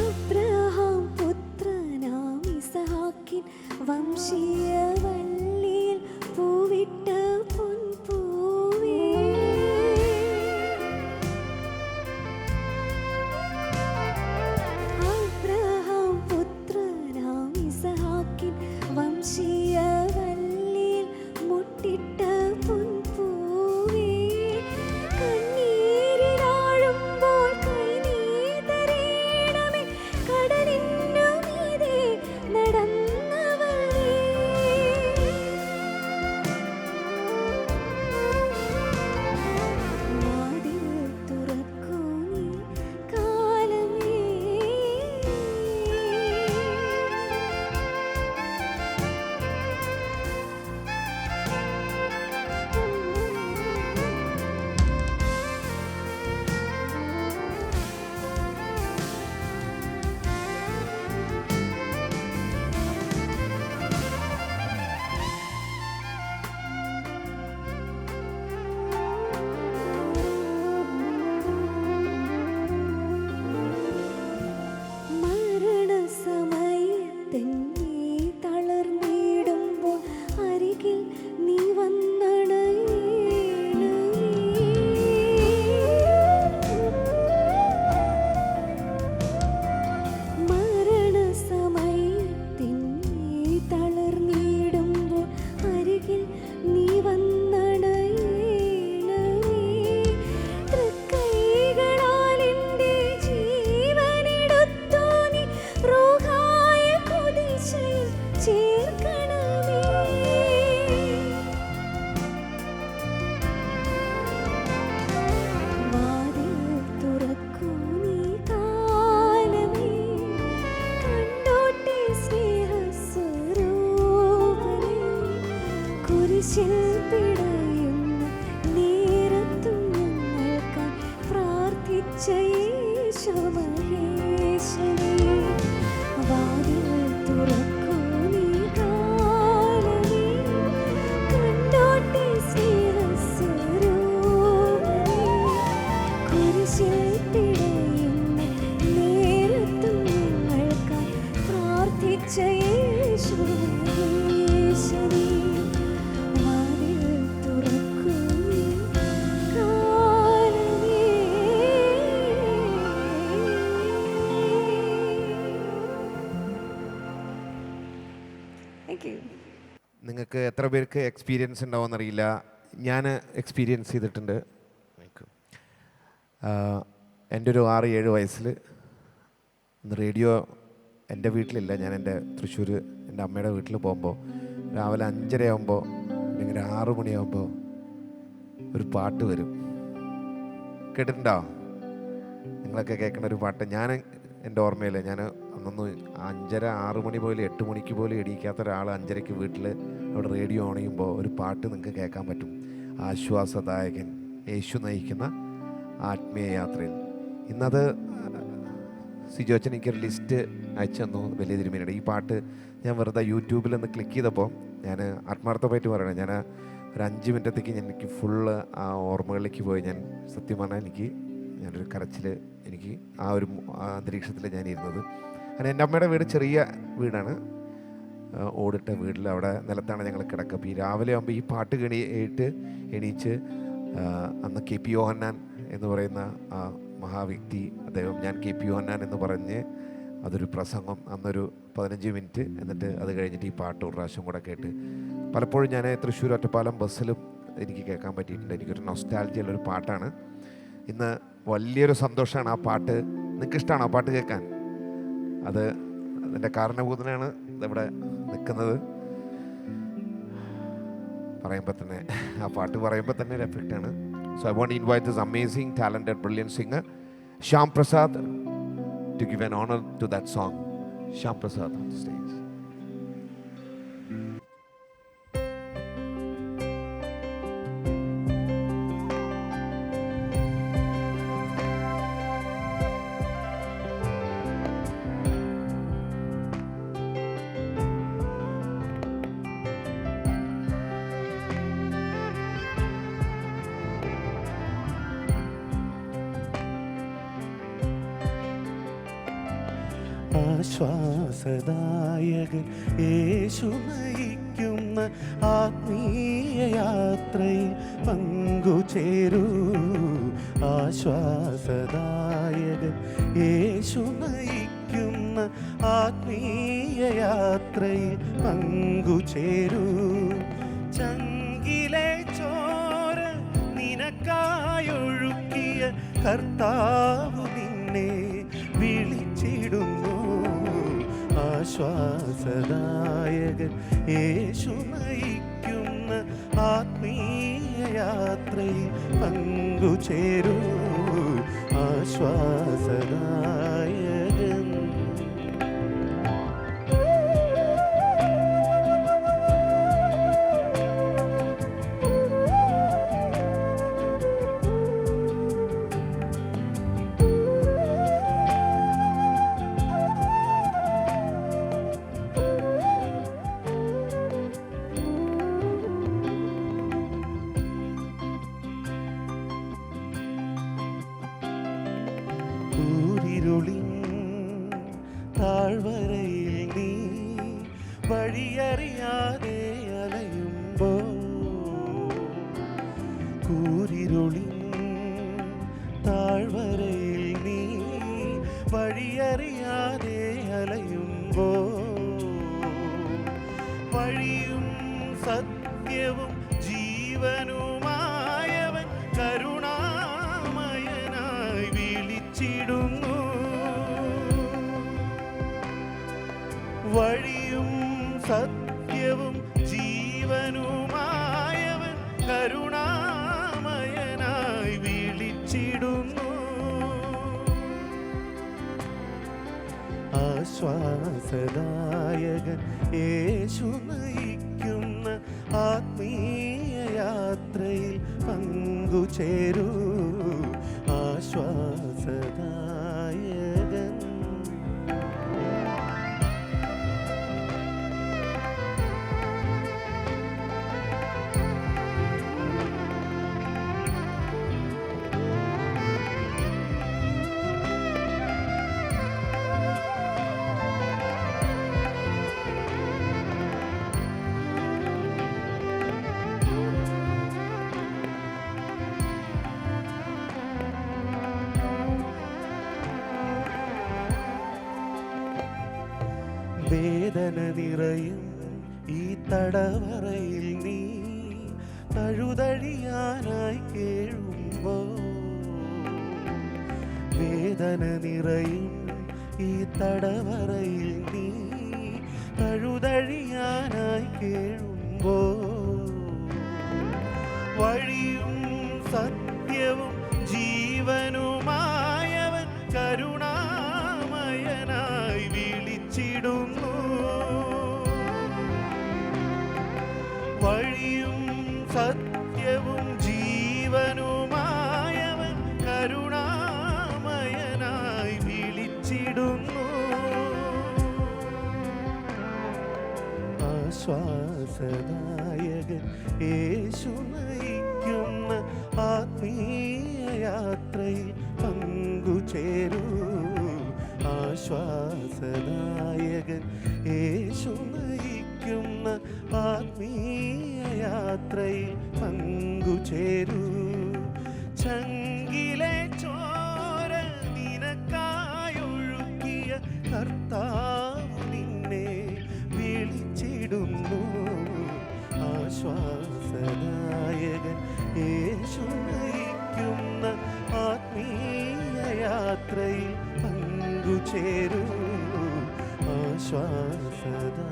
അബ്രഹാം പുത്രനാം ഇസഹാക്കിൻ വംശീയ വള്ളിയിൽ പൂവിട്ട പൊൻപൂവേ, അബ്രഹാം പുത്രനാം ഇസഹാക്കിൻ വംശീയ വള്ളിയിൽ മുട്ടിട്ട പൊൻപൂവേ, കണ്ണീരിലാഴുമ്പോൾ കൈനീതരേണമേ, കടലിനു മീതെ നടന്നവനേ, വാതിൽ തുറക്കൂ നീ കാലമേ. മരണസമയത്ത് നീ തളർന്നിടുമ്പോൾ അരികിൽ നീ വന്നണയണമേ, മരണസമയത്ത് നീ തളർന്നിടുമ്പോൾ അരികിൽ നീ വന്നണയണമേ, തൃക്കൈകളാൽ എൻ്റെ ജീവനെടുത്തു നീ റൂഹായ കുരിശിൽ ചേർക്കണമേ, വാതിൽ തുറക്കൂ നീ കാലമേ, കണ്ടോട്ടെ സ്നേഹസ്വരൂപനേ, കുരിശിൽ പിടയുന്ന നേരത്തും ഞങ്ങൾക്കായി പ്രാർത്ഥിച്ച യേശു മഹേശനേ, വാതിൽ തുറക്കൂ നീ കാലമേ, കണ്ടോട്ടെ സ്നേഹസ്വരൂപനേ, കുരിശിൽ പിടയുന്ന നേരത്തും ഞങ്ങൾക്കായി പ്രാർത്ഥിച്ച യേശു മഹേശനേ, വാതിൽ തുറക്കൂ നീ കാലമേ. Thank you. നിങ്ങൾക്ക് എത്ര പേർക്ക് എക്സ്പീരിയൻസ് ഉണ്ടാവുമെന്നറിയില്ല, ഞാൻ എക്സ്പീരിയൻസ് ചെയ്തിട്ടുണ്ട്. എൻ്റെ ഒരു 6-7 വയസ്സിൽ റേഡിയോ എൻ്റെ വീട്ടിലില്ല, ഞാൻ എൻ്റെ തൃശ്ശൂർ എൻ്റെ അമ്മയുടെ വീട്ടിൽ പോകുമ്പോൾ രാവിലെ 5:30 ആകുമ്പോൾ അല്ലെങ്കിൽ 6 മണിയാകുമ്പോൾ ഒരു പാട്ട് വരും. കേട്ടിട്ടുണ്ടോ? നിങ്ങളൊക്കെ കേൾക്കുന്ന ഒരു പാട്ട്. ഞാൻ എൻ്റെ ഓർമ്മയിൽ ഞാൻ അന്നൊന്നും 5:30-6 മണി പോലും 8 മണിക്ക് പോലും എണീക്കാത്ത ഒരാൾ 5:30 വീട്ടിൽ അവിടെ റേഡിയോ ഓൺ ചെയ്യുമ്പോൾ ഒരു പാട്ട് നിങ്ങൾക്ക് കേൾക്കാൻ പറ്റും. ആശ്വാസദായകൻ, യേശു നയിക്കുന്ന ആത്മീയ യാത്രയിൽ. ഇന്നത് സിജോച്ചൻ എനിക്കൊരു ലിസ്റ്റ് അയച്ചു തന്നു, വലിയ തിരുമേനിയുടെ. ഈ പാട്ട് ഞാൻ വെറുതെ യൂട്യൂബിൽ ഒന്ന് ക്ലിക്ക് ചെയ്തപ്പോൾ ഞാൻ ആത്മാർത്ഥമായിട്ട് പറയണം, ഞാൻ ഒരു 5 മിനിറ്റത്തേക്ക് എനിക്ക് ഫുള്ള് ആ ഓർമ്മകളിലേക്ക് പോയി. ഞാൻ സത്യം പറഞ്ഞാൽ ഞാനൊരു കരച്ചിൽ, എനിക്ക് ആ ഒരു അന്തരീക്ഷത്തിൽ ഞാൻ ഇരുന്നത്. അങ്ങനെ എൻ്റെ അമ്മയുടെ വീട് ചെറിയ വീടാണ്, ഓടിട്ട വീട്ടിൽ അവിടെ നിലത്താണ് ഞങ്ങൾ കിടക്കുക. അപ്പോൾ ഈ രാവിലെ ആകുമ്പോൾ ഈ പാട്ട് എണീച്ച് അന്ന് KP യോഹന്നാൻ എന്ന് പറയുന്ന ആ മഹാവ്യക്തി, അദ്ദേഹം ഞാൻ KP യോഹന്നാൻ എന്ന് പറഞ്ഞ് അതൊരു പ്രസംഗം, അന്നൊരു 15 മിനിറ്റ്, എന്നിട്ട് അത് കഴിഞ്ഞിട്ട് ഈ പാട്ട് ഒരു പ്രാവശ്യം കൂടെ കേട്ട്. പലപ്പോഴും ഞാൻ തൃശ്ശൂർ ഒറ്റപ്പാലം ബസ്സിലും എനിക്ക് കേൾക്കാൻ പറ്റിയിട്ടുണ്ട്. എനിക്കൊരു നൊസ്റ്റാൾജിയുള്ളൊരു പാട്ടാണ്. ഇന്ന് വലിയൊരു സന്തോഷമാണ് ആ പാട്ട്. നിങ്ങൾക്ക് ഇഷ്ടമാണോ ആ പാട്ട് കേൾക്കാൻ? അത് അതിൻ്റെ കാരണഭൂതനാണ് ഇവിടെ നിൽക്കുന്നത്. പറയുമ്പോൾ തന്നെ ആ പാട്ട് പറയുമ്പോൾ തന്നെ ഒരു എഫക്റ്റാണ്. So I want invite this amazing talented brilliant singer Shyam Prasad to give an honor to that song. Shyam Prasad on the stage. ആശ്വാസദായകൻ യേശു നയിക്കുന്ന ആത്മീയ യാത്രയിൽ പങ്കുചേരൂ. ആശ്വാസദായകൻ യേശു നയിക്കുന്ന ആത്മീയ യാത്രയിൽ പങ്കുചേരൂ. ചങ്കിലെ ചോര നിനക്കായൊഴുക്കിയ കർത്താവ് നിന്നെ വിളിച്ചിടുന്നു. ആശ്വാസദായകൻ യേശു നയിക്കുന്ന ആത്മീയ യാത്രയിൽ പങ്കുചേരൂ. ആശ്വാസദായകൻ താഴ്വരയിൽ നീ വഴിയറിയാതെ അലയുമ്പോൾ, കൂരിരുളിൻ താഴ്വരയിൽ നീ വഴിയറിയാതെ അലയുമ്പോൾ, വഴിയും സത്യവും ജീവനുമായവൻ കരുണാമയനായി വിളിച്ചിടുന്നു. വഴിയും സത്യവും ജീവനുമായവൻ കരുണാമയനായി വിളിച്ചിടുന്നു. ആശ്വാസദായകൻ യേശു നയിക്കുന്ന ആത്മീയ യാത്രയിൽ പങ്കുചേരൂ. ആശ്വാസദായകൻ വേദന നിറയും ഈ തടവറയിൽ നീ തഴുതഴിയാനായി കേഴുമ്പോൾ, വേദന നിറയും ഈ തടവറയിൽ നീ തഴുതഴിയാനായി കേഴുമ്പോൾ, വഴിയും സത്യവും ജീവനുമായവൻ കരുണാമയനായി വിളിച്ചിടുന്നു. വഴിയും സത്യവും ജീവനുമായവൻ കരുണാമയനായി വിളിച്ചിടുന്നു. ആശ്വാസദായകൻ യേശു നയിക്കുന്ന ആത്മീയ യാത്രയിൽ പങ്കുചേരൂ. ആശ്വാസദായകൻ യേശു നയിക്കുന്ന ആത്മീയ യാത്രയിൽ പങ്കുചേരൂ. ചങ്കിലെ ചോര നിനക്കായൊഴുക്കിയ കർത്താവ് യാത്രയിൽ പങ്കുചേരൂ ആശ്വാസദായകൻ.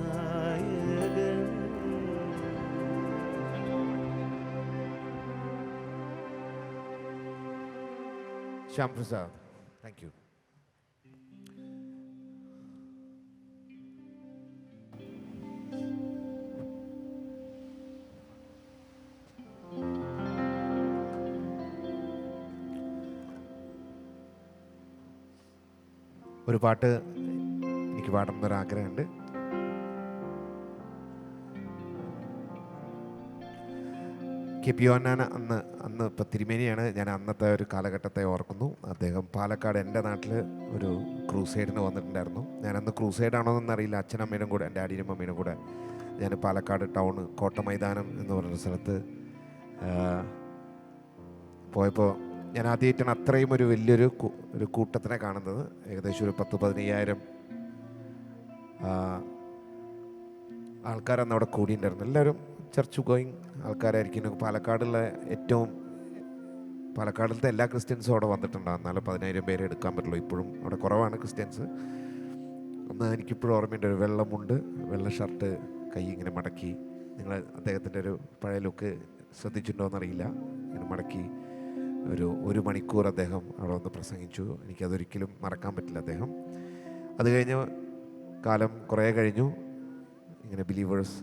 Shyam Prasad, thank you. ഒരു പാട്ട് എനിക്ക് പാടണമെന്നൊരാഗ്രഹമുണ്ട്. കെ പി യോഹന്നാൻ അന്ന് ഇപ്പം തിരുമേനിയാണ്. ഞാൻ അന്നത്തെ ഒരു കാലഘട്ടത്തെ ഓർക്കുന്നു. അദ്ദേഹം പാലക്കാട് എൻ്റെ നാട്ടിൽ ഒരു ക്രൂസൈഡിന് വന്നിട്ടുണ്ടായിരുന്നു. ഞാനന്ന് ക്രൂസൈഡാണോ എന്നറിയില്ല. അച്ഛനമ്മേനും കൂടെ, എൻ്റെ ഡാഡിയും മമ്മീനും കൂടെ ഞാൻ പാലക്കാട് ടൗണ് കോട്ടമൈതാനം എന്ന് പറയുന്ന സ്ഥലത്ത് പോയപ്പോൾ ഞാൻ ആദ്യമായിട്ടാണ് അത്രയും ഒരു വലിയൊരു ഒരു കൂട്ടത്തിനെ കാണുന്നത്. ഏകദേശം ഒരു 10-15,000 ആൾക്കാരന്ന് അവിടെ കൂടിയിട്ടുണ്ടായിരുന്നു. എല്ലാവരും ചർച്ച് ഗോയിങ് ആൾക്കാരായിരിക്കും. പാലക്കാടിലത്തെ എല്ലാ ക്രിസ്ത്യൻസും അവിടെ വന്നിട്ടുണ്ടാകും. എന്നാലും 10,000 പേരെ എടുക്കാൻ പറ്റുള്ളൂ. ഇപ്പോഴും അവിടെ കുറവാണ് ക്രിസ്ത്യൻസ്. ഒന്ന് എനിക്കിപ്പോഴും ഓർമ്മയുണ്ട്. ഒരു വെള്ളമുണ്ട്, വെള്ള ഷർട്ട്, കൈ ഇങ്ങനെ മടക്കി. നിങ്ങൾ അദ്ദേഹത്തിൻ്റെ ഒരു പഴയ ലുക്ക് ശ്രദ്ധിച്ചിട്ടുണ്ടോ എന്നറിയില്ല. ഇങ്ങനെ മടക്കി ഒരു മണിക്കൂർ അദ്ദേഹം അവിടെ വന്ന് പ്രസംഗിച്ചു. എനിക്കതൊരിക്കലും മറക്കാൻ പറ്റില്ല അദ്ദേഹം. അത് കഴിഞ്ഞ് കാലം കുറേ കഴിഞ്ഞു. ഇങ്ങനെ ബിലീവേഴ്സ്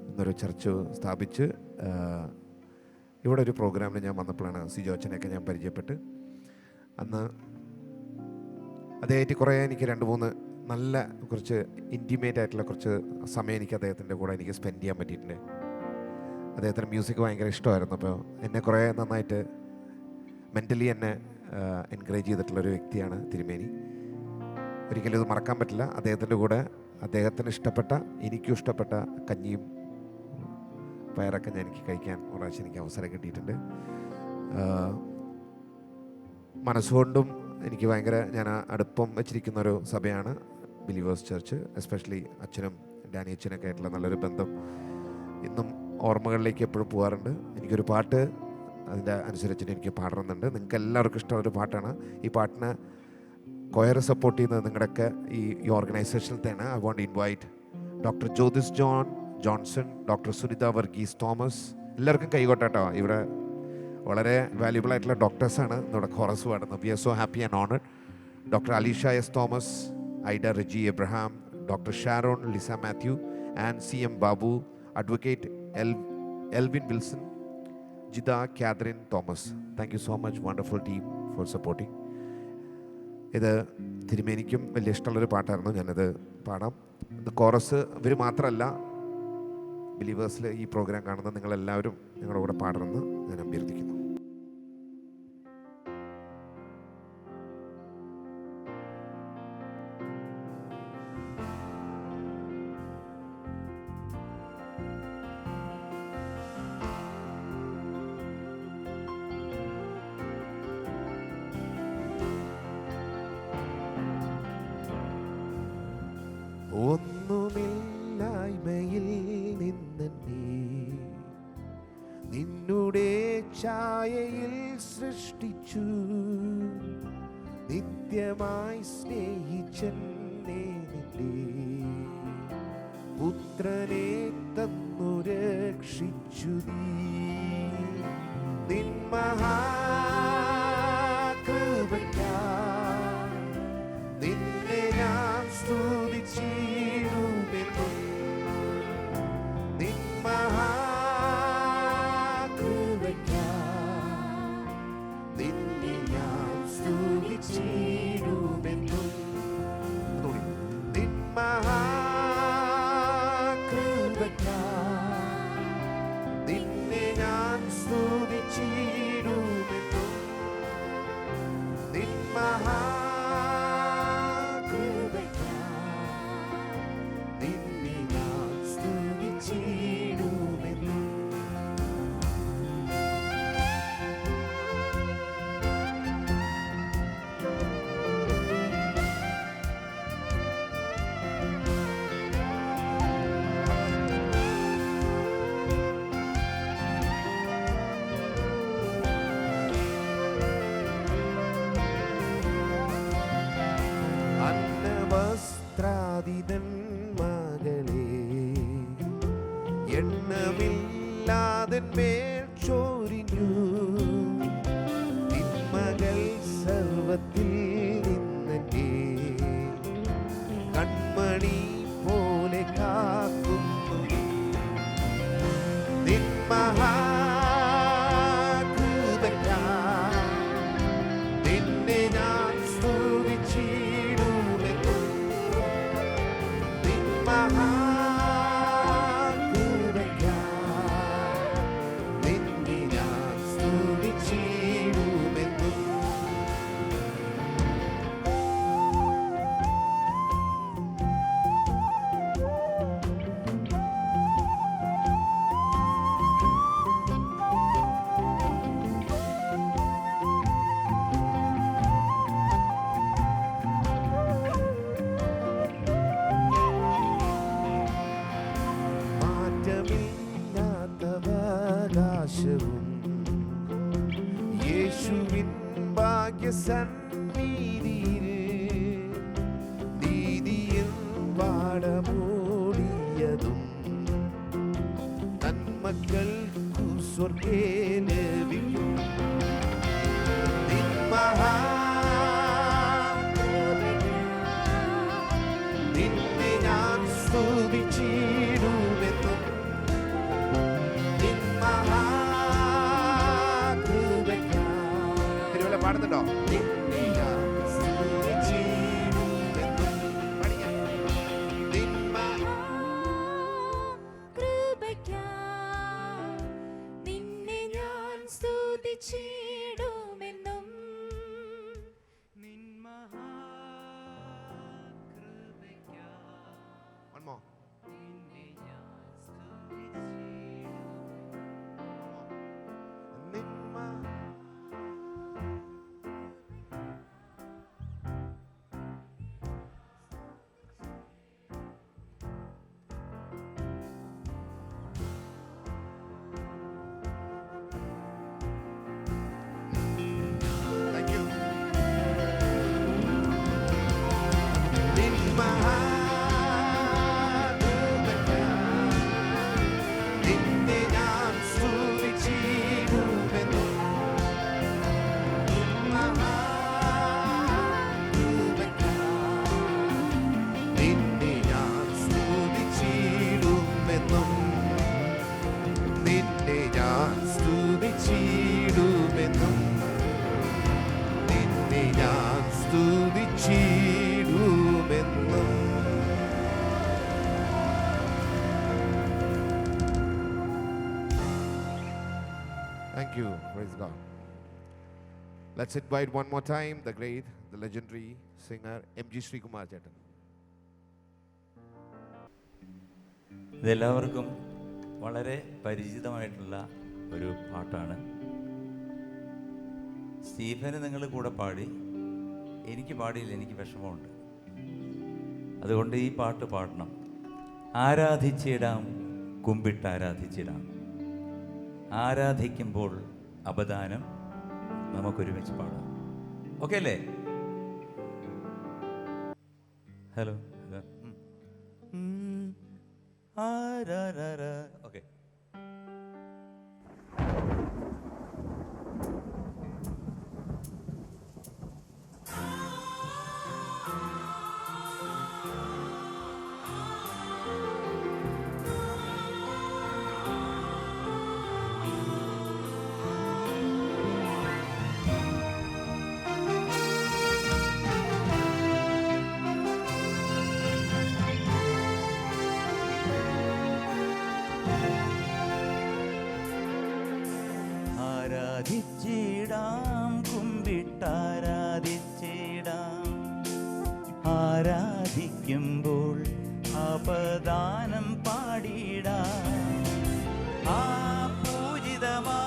എന്നൊരു ചർച്ച് സ്ഥാപിച്ച് ഇവിടെ ഒരു പ്രോഗ്രാമിന് ഞാൻ വന്നപ്പോഴാണ് സിജോച്ചനെയൊക്കെ ഞാൻ പരിചയപ്പെട്ട്. അന്ന് അദ്ദേഹമായിട്ട് കുറേ എനിക്ക് 2-3 നല്ല കുറച്ച് ഇൻറ്റിമേറ്റ് ആയിട്ടുള്ള കുറച്ച് സമയം എനിക്ക് അദ്ദേഹത്തിൻ്റെ കൂടെ എനിക്ക് സ്പെൻഡ് ചെയ്യാൻ പറ്റിയിട്ടുണ്ട്. അദ്ദേഹത്തിന് മ്യൂസിക് ഭയങ്കര ഇഷ്ടമായിരുന്നു. അപ്പോൾ എന്നെ കുറേ നന്നായിട്ട് മെൻ്റലി എന്നെ എൻകറേജ് ചെയ്തിട്ടുള്ളൊരു വ്യക്തിയാണ് തിരുമേനി. ഒരിക്കലും ഇത് മറക്കാൻ പറ്റില്ല. അദ്ദേഹത്തിൻ്റെ കൂടെ അദ്ദേഹത്തിന് ഇഷ്ടപ്പെട്ട, എനിക്കും ഇഷ്ടപ്പെട്ട കഞ്ഞിയും പയറൊക്കെ എനിക്ക് കഴിക്കാൻ ഒരു പ്രാവശ്യം എനിക്ക് അവസരം കിട്ടിയിട്ടുണ്ട്. മനസ്സുകൊണ്ടും എനിക്ക് ഭയങ്കര ഞാൻ അടുപ്പം വെച്ചിരിക്കുന്ന ഒരു സഭയാണ് ബിലീവേഴ്സ് ചർച്ച്. എസ്പെഷ്യലി അച്ഛനും ഡാനി അച്ഛനൊക്കെ ആയിട്ടുള്ള നല്ലൊരു ബന്ധം ഇന്നും ഓർമ്മകളിലേക്ക് എപ്പോഴും പോകാറുണ്ട്. എനിക്കൊരു പാട്ട് അതിൻ്റെ അനുസരിച്ചിട്ട് എനിക്ക് പാടണമെന്നുണ്ട്. നിങ്ങൾക്ക് എല്ലാവർക്കും ഇഷ്ടമുള്ളൊരു പാട്ടാണ്. ഈ പാട്ടിന് കൊയർ സപ്പോർട്ട് ചെയ്യുന്നത് നിങ്ങളുടെയൊക്കെ ഈ ഓർഗനൈസേഷനിൽ തന്നെ. I want invite doctor Jyothis Johnson, doctor Sunitha Varghese Thomas. എല്ലാവർക്കും കൈകൊട്ടാട്ടോ. ഇവിടെ വളരെ വാല്യുബിൾ ആയിട്ടുള്ള ഡോക്ടേഴ്സാണ് നമ്മുടെ കോറസ് പാടുന്നത്. We are so happy and honoured. Doctor Aleesha S Thomas, Ida Reji Abraham, doctor Sharon Lisa Mathew and CM Babu, advocate Elvin Wilson, Jitha Catherine Thomas. Thank you so much, wonderful team for supporting. ഇത് തിരുമേനിക്കും വലിയ ഇഷ്ടമുള്ളൊരു പാട്ടായിരുന്നു. ഞാനത് പാടാം. ഇത് കോറസ് ഇവർ മാത്രമല്ല, ബിലീവേഴ്സിൽ ഈ പ്രോഗ്രാം കാണുന്ന നിങ്ങളെല്ലാവരും നിങ്ങളുടെ കൂടെ പാടണമെന്ന് ഞാൻ അഭ്യർത്ഥിക്കുന്നു. ഒന്നുമില്ലായ്മയിൽ നിന്ന് നിന്നുടെ ഛായയിൽ സൃഷ്ടിച്ചു, നിത്യമായി സ്നേഹിച്ചെന്നെ നിന്റെ പുത്രനെ തന്നു രക്ഷിച്ചു. നിൻ മഹാകൃപയ്ക്കായി നിന്നെ ഞാൻ സ്തുതിച്ചിടുമെന്നും, നിൻ മഹാകൃപയ്ക്കായി നിന്നെ ഞാൻ സ്തുതിച്ചിടുമെന്നും, നിൻ മഹാകൃപയ്ക്കായി നിന്നെ ഞാൻ സ്തുതിച്ചിടുമെന്നും, നിൻ സന്നിധിയിൽ നീതിയിൽ വാടമൂടിയതും നന്മക്കൾക്കു സ്വർഗേ ലഭിക്കും. നിൻ നിന്നെ ഞാൻ സ്തുതിച്ചിടുമെന്നും നിൻ തിരുവല്ല പാടുന്നുണ്ടോ? നിന്നെ ഞാൻ സ്തുതിച്ചിടുമെന്നും നിൻ നിന്നെ ഞാൻ സ്തുതിച്ചിടുമെന്നും One more. Thank you. നിന്നെ ഞാൻ സ്തുതിച്ചിടുമെന്നും നിന്നെ ഞാൻ സ്തുതിച്ചിടുമെന്നും നിന്നെ ഞാൻ സ്തുതിച്ചിടുമെന്നും നിന്നെ ഞാൻ സ്തുതിച്ചിടുമെന്നും. Thank you. Praise God. Let's invite one more time the great, the legendary singer M.G. Srikumar ചേട്ടൻ. ഇതെല്ലാവർക്കും വളരെ പരിചിതമായിട്ടുള്ള ഒരു പാട്ടാണ്. സ്റ്റീഫന് നിങ്ങൾ കൂടെ പാടി, എനിക്ക് പാടിയില്ല, എനിക്ക് വിഷമമുണ്ട്. അതുകൊണ്ട് ഈ പാട്ട് പാടണം. ആരാധിച്ചിടാം, കുമ്പിട്ട് ആരാധിച്ചിടാം. ആരാധിക്കുമ്പോൾ അപദാനം നമുക്കൊരുമിച്ച് പാടാം. ഓക്കെ അല്ലേ? Hello okay. ആരാധിച്ചിടാം, കുമ്പിട്ടാരാധിച്ചിടാം. ആരാധിക്കുമ്പോൾ അപദാനം പാടിടാം. ആ പൂജിതമാ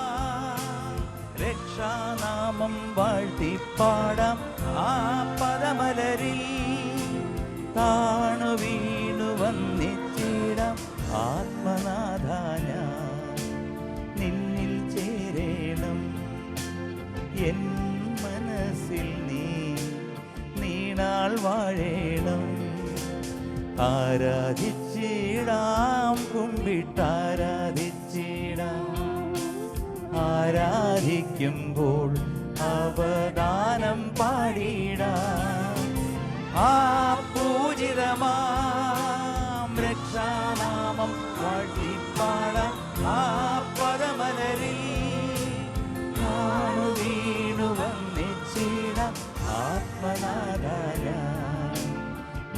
രക്ഷാനാമം വാഴ്ത്തിപ്പാടാം. ആ പദമലരിൽ താണു വീണു വന്നിച്ചിടാം. ആത്മനാഥാന നിന്നിൽ ചേരേണം. എൻ മനസ്സിൽ നീണാൾ വാഴേണം. ആരാധിച്ചിടാം, കുമ്പിട്ടാരാധിച്ചിടാം. ആരാധിക്കുമ്പോൾ അവദാനം പാടിടാം. ആ പൂജിതമാം രക്ഷാനാമം വാഴ്ത്തിപ്പാടാം. ആ പദമലരിൽ കാണു വീണു വന്നിച്ചിടാം. ആത്മനാഥായ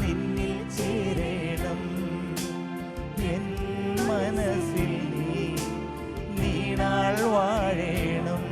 നിന്നിൽ ചേരേണം. എൻ മനസ്സിൽ നീണാൾ വാഴേണം.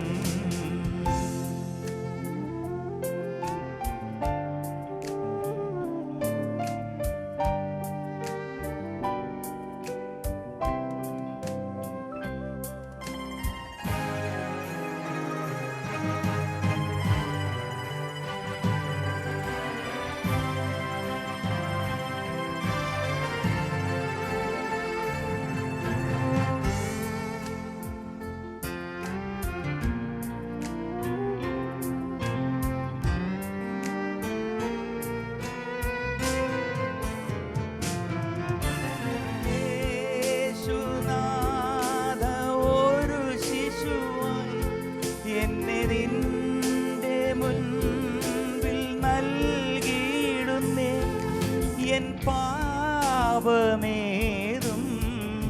എൻ പാപമേതും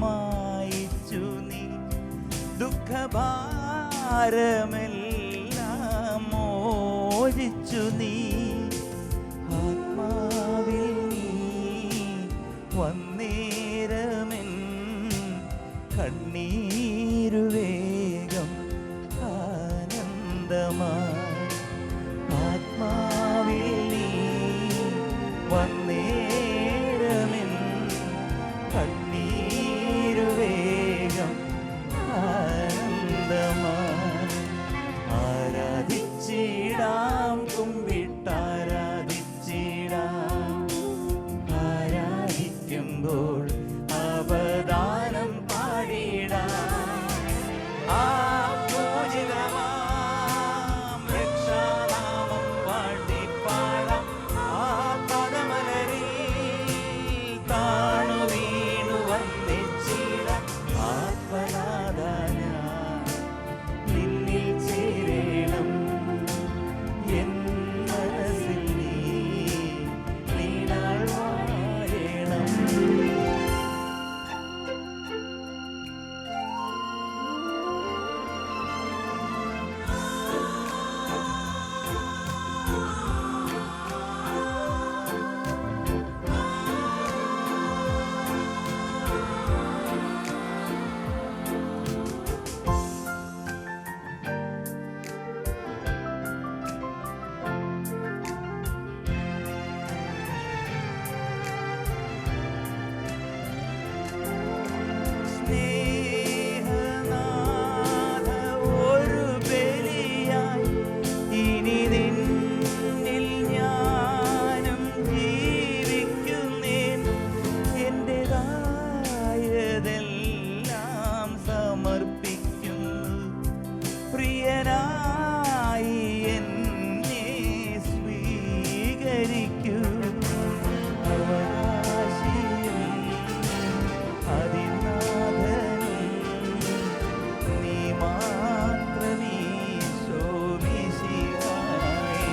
മായിച്ചു നീ, ദുഃഖഭാരമെല്ലാം മോചിച്ചു നീ. ആത്മാവിൽ നീ വന്നേരമെൻ കണ്ണീരുവേഗം ആനന്ദമായി. ആത്മാവിൽ നീ വന്നേരമെൻ കണ്ണീരുവേഗം ആനന്ദമായി. ആരാധിച്ചിടാം, കുമ്പിട്ടാരാധിച്ചിടാം. ആരാധിക്കുമ്പോൾ അവദാനം പാടിടാം. ആ പൂജിതമാം രക്ഷാനാമം വാഴ്ത്തിപ്പാടാം. ആ പദമലരിൽ താണു വീണു വന്നിച്ചിടാം. ആത്മനാഥ ഞാൻ നിന്നിൽ ചേരണം. എൻ മനസ്സിൽ നീണാൾ വാഴണം. സ്നേഹനാഥ ഒരു ബലിയായി ഇനി നിന്നിൽ ഞാനും ജീവിക്കുന്നേൻ. എന്റേതായതെല്ലാം സമർപ്പിക്കുന്നു. പ്രിയനായി എന്നെ സ്വീകരിക്കൂ. അവകാശിയും അതിനാഥനും നീ മാത്രമീശോ മിശിഹായേ.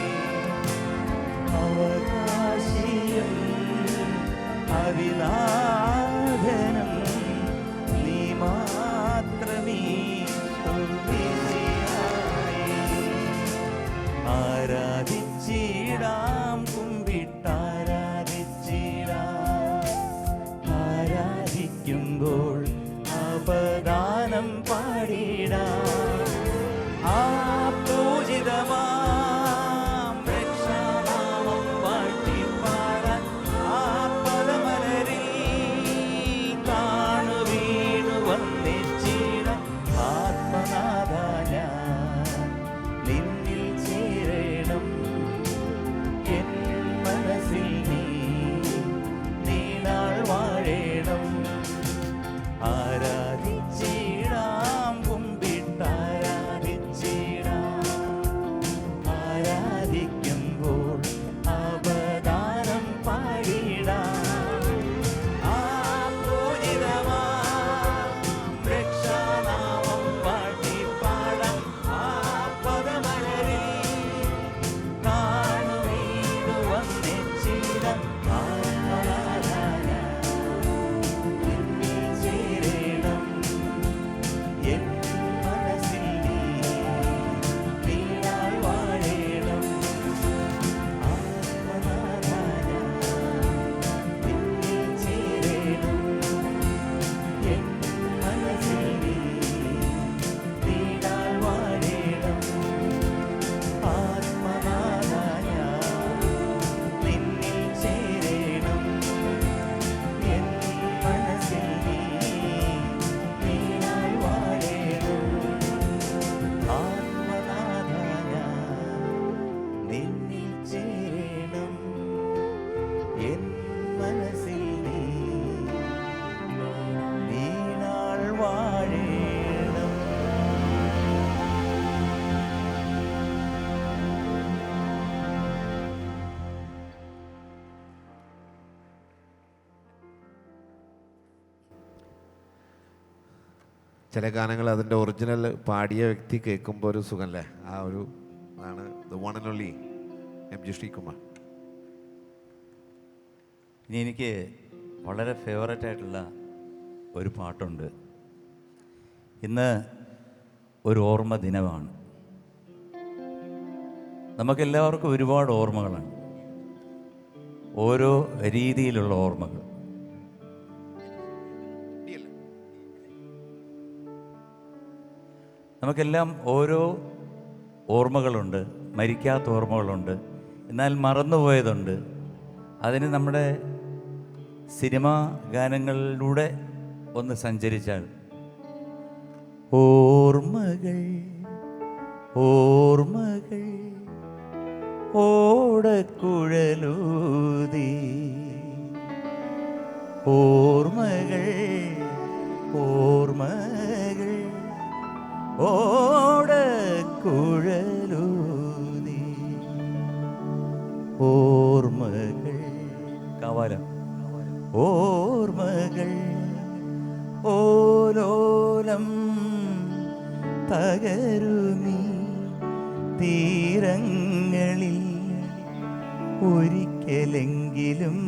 അവകാശിയും അതിനാഥനും നീ മാത്രമീശോ മിശിഹായേ. ആരാധിച്ചിടാം, കുമ്പിട്ടാരാധിച്ചിടാം. ആരാധിക്കുമ്പോൾ അപദാനം പാടിടാം. ആ പൂജിതമാം രക്ഷാനാമം വാഴ്ത്തിപ്പാടാൻ. ആ പദമലരിൽ താണു വീണു വന്നിച്ചിടാം. ആത്മനാഥ ഞാൻ നിന്നിൽ ചേരണം. എൻ മനസ്സിൽ നീണാൾ വാഴണം. ആരാധിച്ചിടാം, കുമ്പിട്ടാരാധിച്ചിടാം. ആരാധിക്കുമ്പോൾ അവദാനം പാടിടാം. ആ പൂജിതമാം രക്ഷാനാമം വാഴ്ത്തിപ്പാടാം. ആ പദമലരിൽ താണു വീണു വന്നിച്ചിടാം. ആത്മനാഥ ഞാൻ നിന്നിൽ ചേരണം. എൻ മനസ്സിൽ നീണാൾ വാഴണം. ആത്മനാഥ ഞാൻ നിന്നിൽ ചേരണം. എൻ മനസ്സിൽ നീണാൾ വാഴണം. ആത്മനാഥ ഞാൻ നിന്നിൽ ചേരണം. എൻ മനസ്സിൽ നീണാൾ വാഴണം. ആത്മനാഥ ഞാൻ നിന്നിൽ ചേരണം. എൻ മനസ്സിൽ നീണാൾ വാഴണം. ചില ഗാനങ്ങൾ അതിൻ്റെ ഒറിജിനൽ പാടിയ വ്യക്തി കേൾക്കുമ്പോൾ ഒരു സുഖമല്ലേ? ആ ഒരു ആണ് the one and only M G Sreekumar. ഇനി എനിക്ക് വളരെ ഫേവറേറ്റായിട്ടുള്ള ഒരു പാട്ടുണ്ട്. ഇന്ന് ഒരു ഓർമ്മ ദിനമാണ്. നമുക്കെല്ലാവർക്കും ഒരുപാട് ഓർമ്മകളാണ്, ഓരോ രീതിയിലുള്ള ഓർമ്മകൾ. നമുക്കെല്ലാം ഓരോ ഓർമ്മകളുണ്ട്, മരിക്കാത്ത ഓർമ്മകളുണ്ട്, എന്നാൽ മറന്നുപോയതുണ്ട്. അതിന് നമ്മുടെ സിനിമാ ഗാനങ്ങളിലൂടെ ഒന്ന് സഞ്ചരിച്ചാൽ ഓർമ്മകൾ ഓർമ്മകൾ ഓടക്കുഴലൂതി, ഓർമ്മകൾ ഓർമ്മകൾ ഓടക്കുഴലൂതി, ഓർമ്മകൾ കവാലം, ഓർമ്മകൾ ഓലോലം തകരുമീ തീരങ്ങളിൽ ഒരിക്കലെങ്കിലും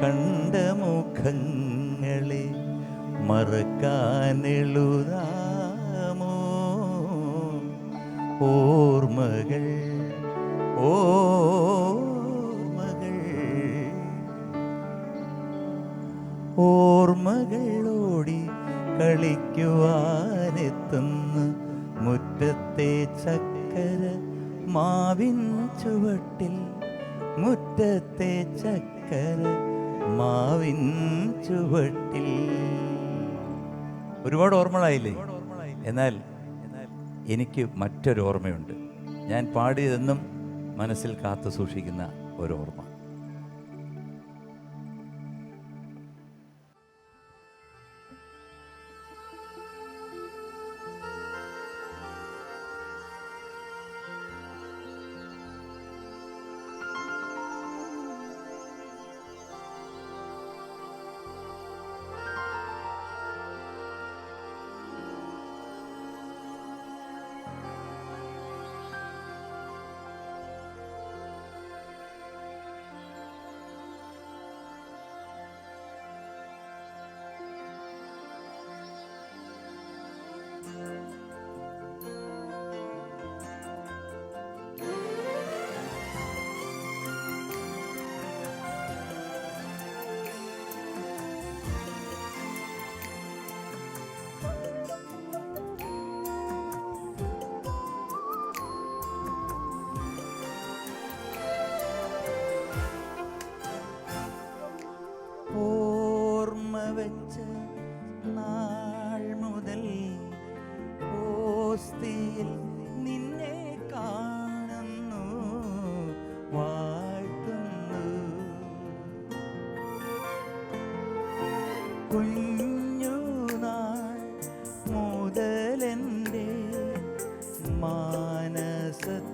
കണ്ട മുഖങ്ങളെ മറക്കാനെഴുതാമോ? ഓർമ്മകൾ ഓർമ്മകൾ ഓർമ്മകളോടി കളിക്കുവാനെത്തുന്നു മുറ്റത്തെ ചക്കര മാവിൻ ചുവട്ടിൽ, മുറ്റത്തെ ചക്കര മാവിൻ ചുവട്ടിൽ. ഒരുപാട് ഓർമ്മകളായില്ലേ? എന്നാൽ എനിക്ക് മറ്റൊരു ഓർമ്മയുണ്ട്. ഞാൻ പാടിയതെന്നും മനസ്സിൽ കാത്തു സൂക്ഷിക്കുന്ന ഒരു ഓർമ്മ. വെച്ച നാൾ മുതൽ ഓസ്തിയിൽ നിന്നെ കാണുന്നു, വാഴ്ത്തുന്നു. കുഞ്ഞുനാൾ മുതലെൻ്റെ മാനസത്തിൻ്റെ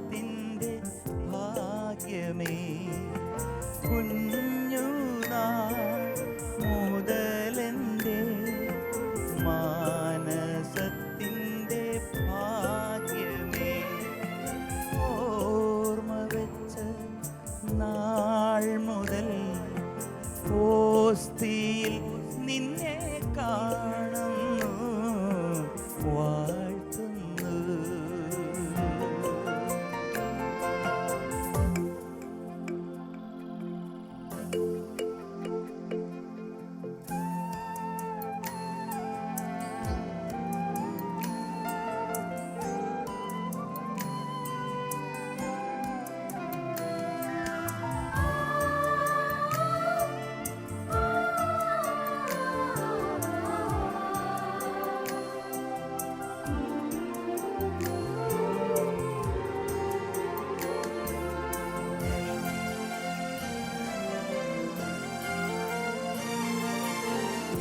ഭാഗ്യമേ, കുഞ്ഞുനാൾ മുതലെൻ്റെ മാനസത്തിൻ്റെ ഭാഗ്യമേ, ഓർമ്മ വെച്ച നാൾ മുതൽ ഓസ്തിയിൽ നിന്നെ കാണുന്നു, വാഴ്ത്തുന്നു.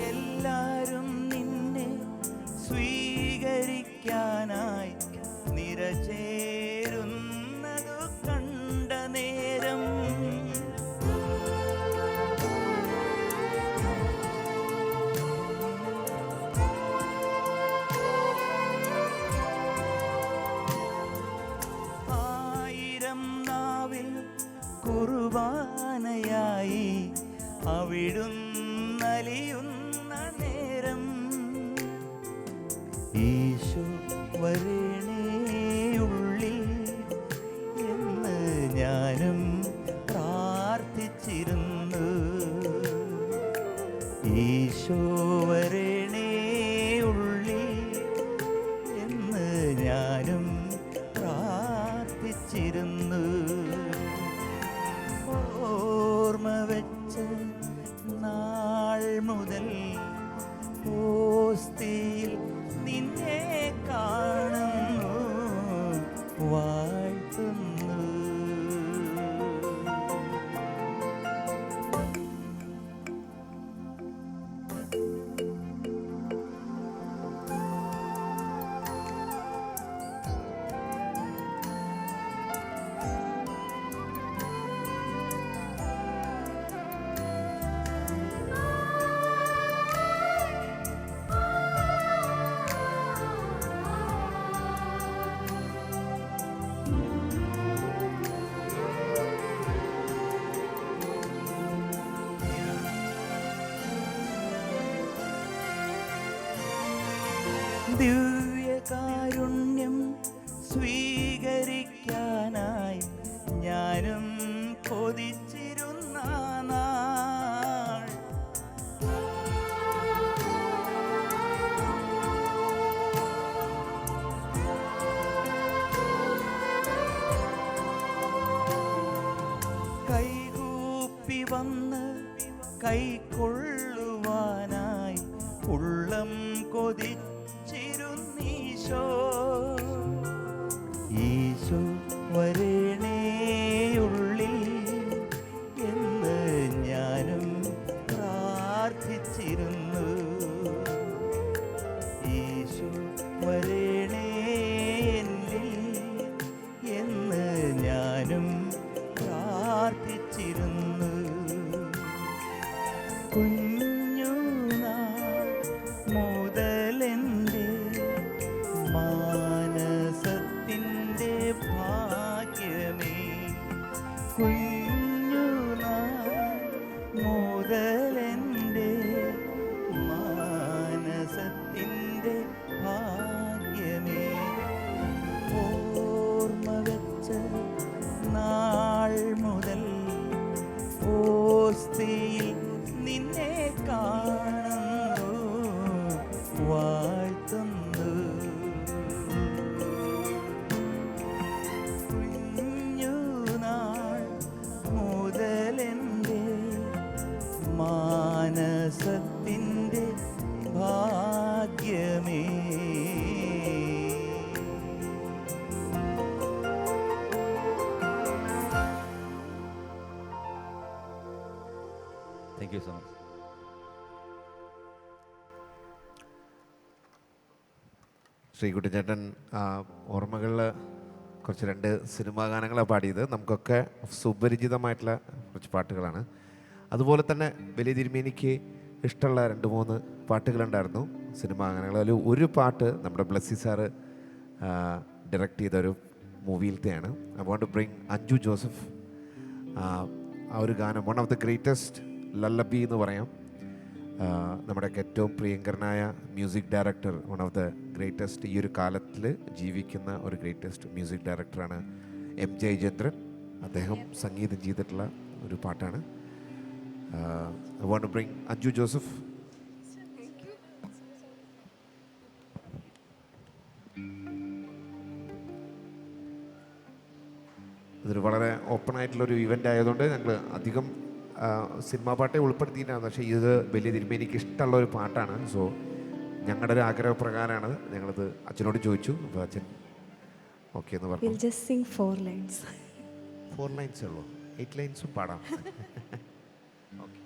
എല്ലാരും നിന്നെ സ്വീകരിക്കാനായി നിരചേരുന്നതു കണ്ട നേരം, ആയിരം നാവിൽ കുർബാനയായി അവിടുന്നലിയുന്ന നേരം ഈശോ വരണേ ഉള്ളിൽ എന്ന് ഞാനും പ്രാർത്ഥിച്ചിരുന്നു. ഈശോ വരണേ ഉള്ളിൽ എന്ന് ഞാനും പ്രാർത്ഥിച്ചിരുന്നു. ഓർമ്മ വെച്ച നാൾ മുതൽ ഓസ്തിയിൽ നിന്നെ കാണുന്നു, വാഴ്ത്തുന്നു. ദിവ്യകാരുണ്യം സ്വീകരിക്കാനായി ഞാനും കൊതിച്ചിരുന്ന നാൾ കൈകൂപ്പി വന്ന് കൈക്കൊള്ളുവാനായി ഉള്ളം കൊതിച്ചിരുന്നീശോ. ഈശോ വരണേ ഉള്ളിൽ എന്ന് ഞാനും പ്രാർത്ഥിച്ചിരുന്നു. ഈശോ വരണേ എന്നിൽ എന്ന് ഞാനും പ്രാർത്ഥിച്ചിരുന്നു. കുഞ്ഞുനാൾ മുതലെൻ്റെ മാനസത്തിൻ്റെ ഭാഗ്യമേ, കുഞ്ഞുനാൾ മുതലെൻ്റെ മാനസത്തിൻ്റെ ഭാഗ്യമേ, ഓർമ്മ വെച്ച നാൾ മുതൽ ഓസ്തിയിൽ നിന്നെ കാണുന്നു, വാഴ്ത്തുന്നു. കുഞ്ഞുനാൾ മുതലെൻ്റെ മാനസത്തിൻ്റെ ഭാഗ്യമേ. Thank you so much. ശ്രീകുട്ടിച്ചേട്ടൻ ഓർമ്മകളിൽ കുറച്ച് 2 സിനിമാ ഗാനങ്ങളാണ് പാടിയത്. നമുക്കൊക്കെ സുപരിചിതമായിട്ടുള്ള കുറച്ച് പാട്ടുകളാണ്. അതുപോലെ തന്നെ വലിയ തിരുമേനിക്ക് ഇഷ്ടമുള്ള 2-3 പാട്ടുകളുണ്ടായിരുന്നു സിനിമാ ഗാനങ്ങൾ. അതിൽ ഒരു പാട്ട് നമ്മുടെ ബ്ലസ്സി സാറ് ഡയറക്റ്റ് ചെയ്തൊരു മൂവിയിലത്തെയാണ്. I want to bring Anju Joseph. ആ ഒരു ഗാനം one of the greatest lullaby എന്ന് പറയാം. നമ്മുടെയൊക്കെ ഏറ്റവും പ്രിയങ്കരനായ music director, one of the greatest, ഈ ഒരു കാലത്തിൽ ജീവിക്കുന്ന ഒരു ഗ്രേറ്റസ്റ്റ് മ്യൂസിക് ഡയറക്ടറാണ് എം ജയചന്ദ്രൻ. അദ്ദേഹം സംഗീതം ചെയ്തിട്ടുള്ള ഒരു പാട്ടാണ്. I want to bring Anju Joseph. ഇതൊരു വളരെ ഓപ്പൺ ആയിട്ടുള്ളൊരു ഇവൻ്റ് ആയതുകൊണ്ട് ഞങ്ങൾ അധികം സിനിമാ പാട്ടേ ഉൾപ്പെടുത്തിയിട്ടാണ്. പക്ഷേ ഇത് വലിയ തിരുമേനിക്ക് ഇഷ്ടമുള്ള ഒരു പാട്ടാണ്. സോ ഞങ്ങളുടെ ഒരു ആഗ്രഹപ്രകാരമാണ് ഞങ്ങളിത് അച്ഛനോട് ചോദിച്ചു. അപ്പോൾ അച്ഛൻ ഓക്കെ എന്ന് പറഞ്ഞു. 4 lines. 4 lines ഉള്ളൂ, 8 ലൈൻസും പാടാം. Okay.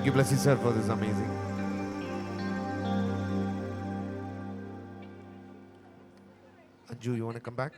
Thank you, Blessy sir, for this amazing. Anju, you want to come back?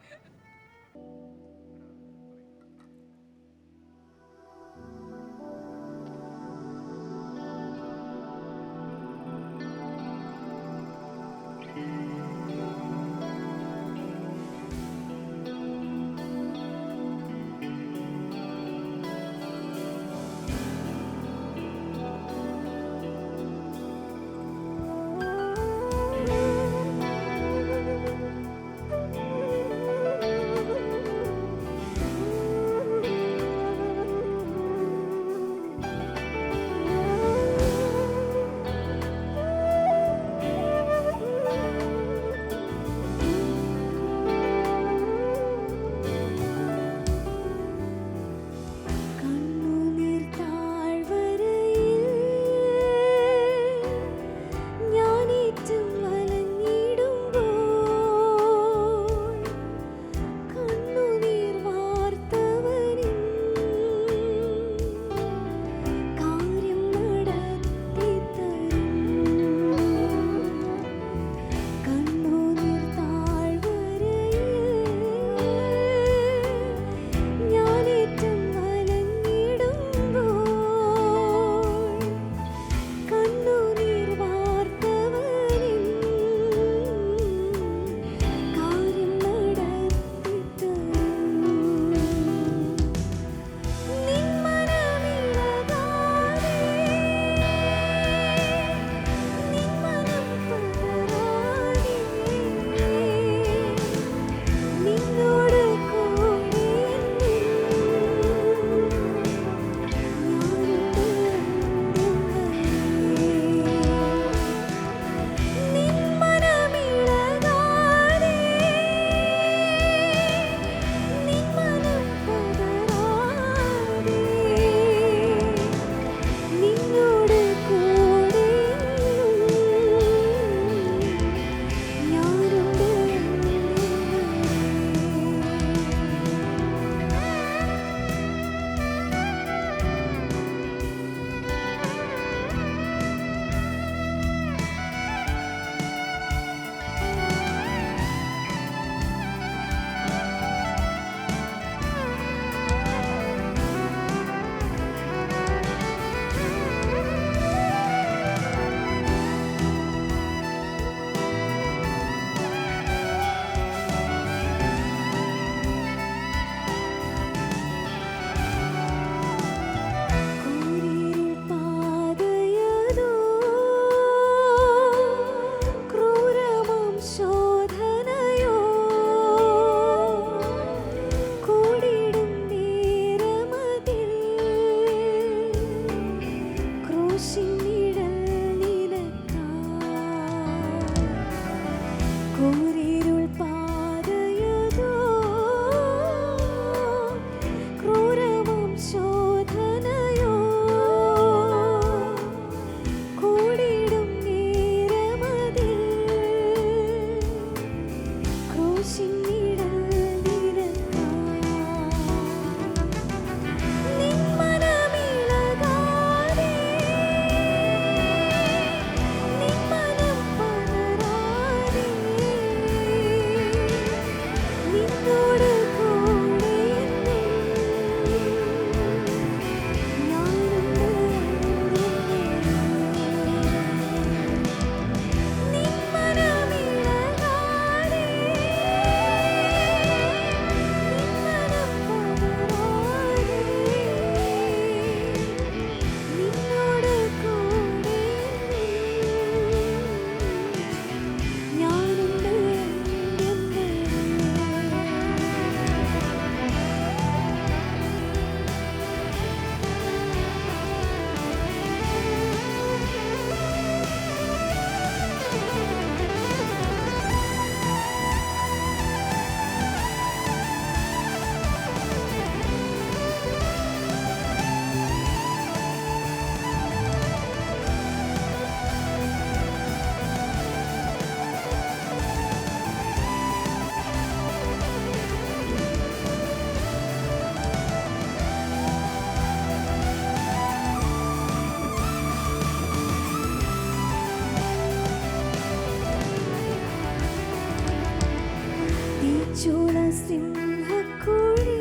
തീച്ചൂള സിംഹക്കുഴി,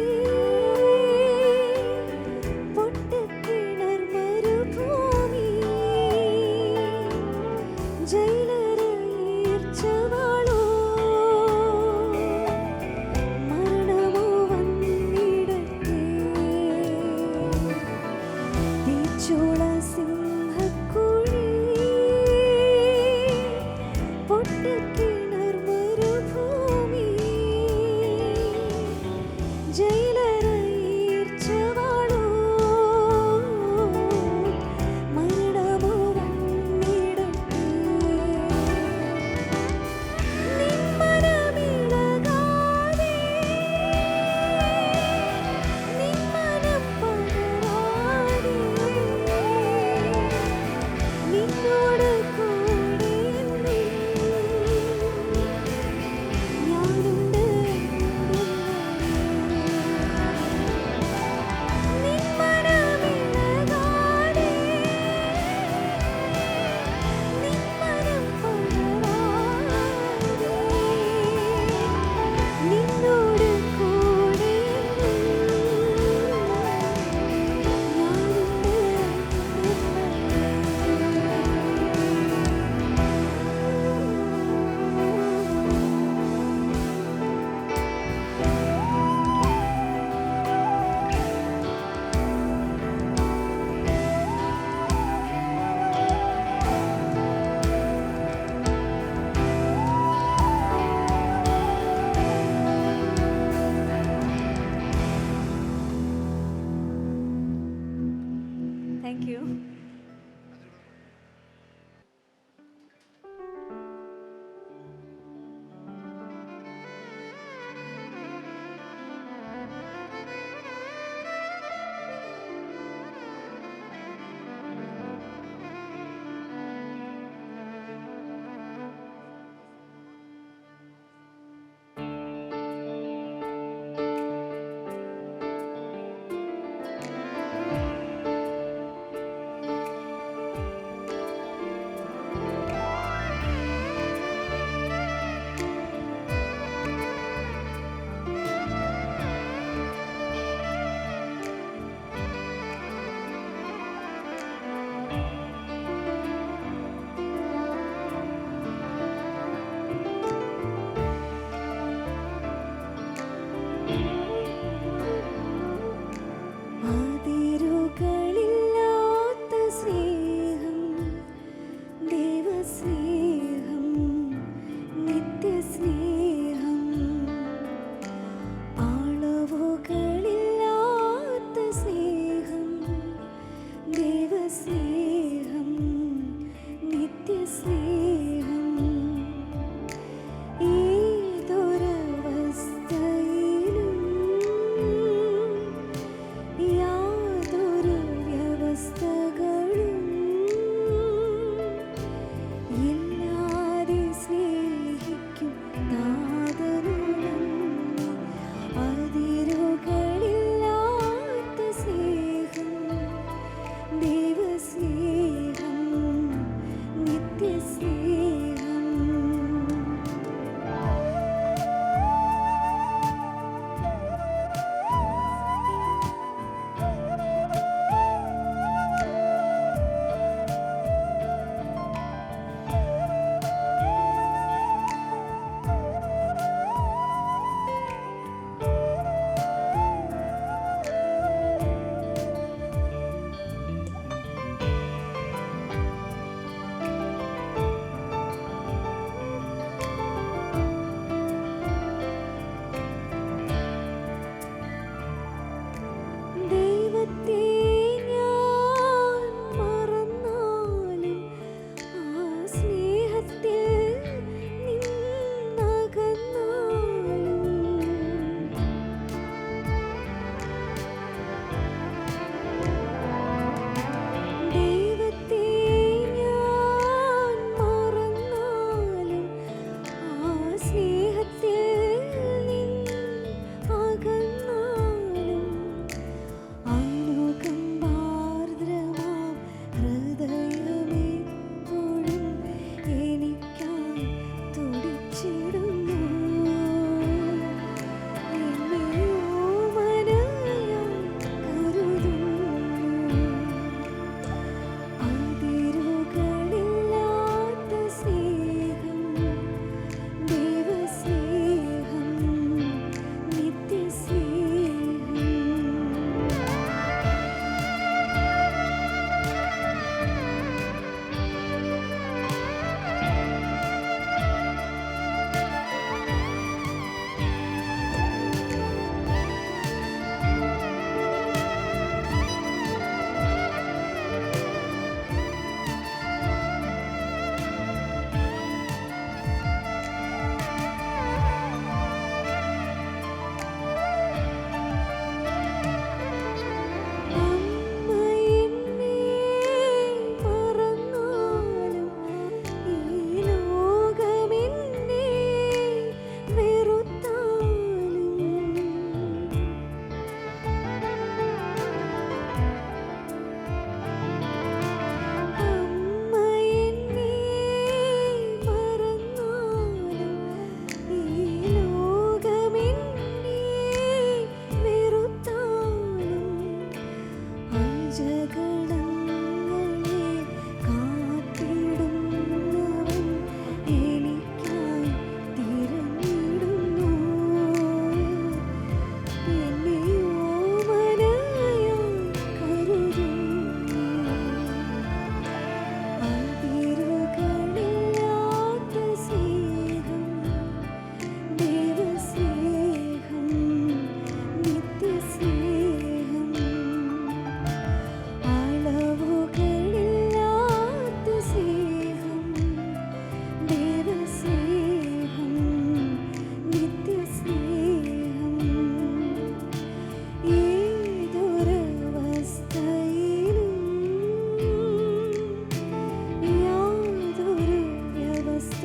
പൊട്ടക്കിണർ മരുഭൂമി, ജയിലറെ ഈർച്ചവാളോ, മരണമോ വന്നിടട്ടെ. തീച്ചൂള സിംഹക്കുഴി, പൊട്ടക്കിണർ മരുഭൂമി,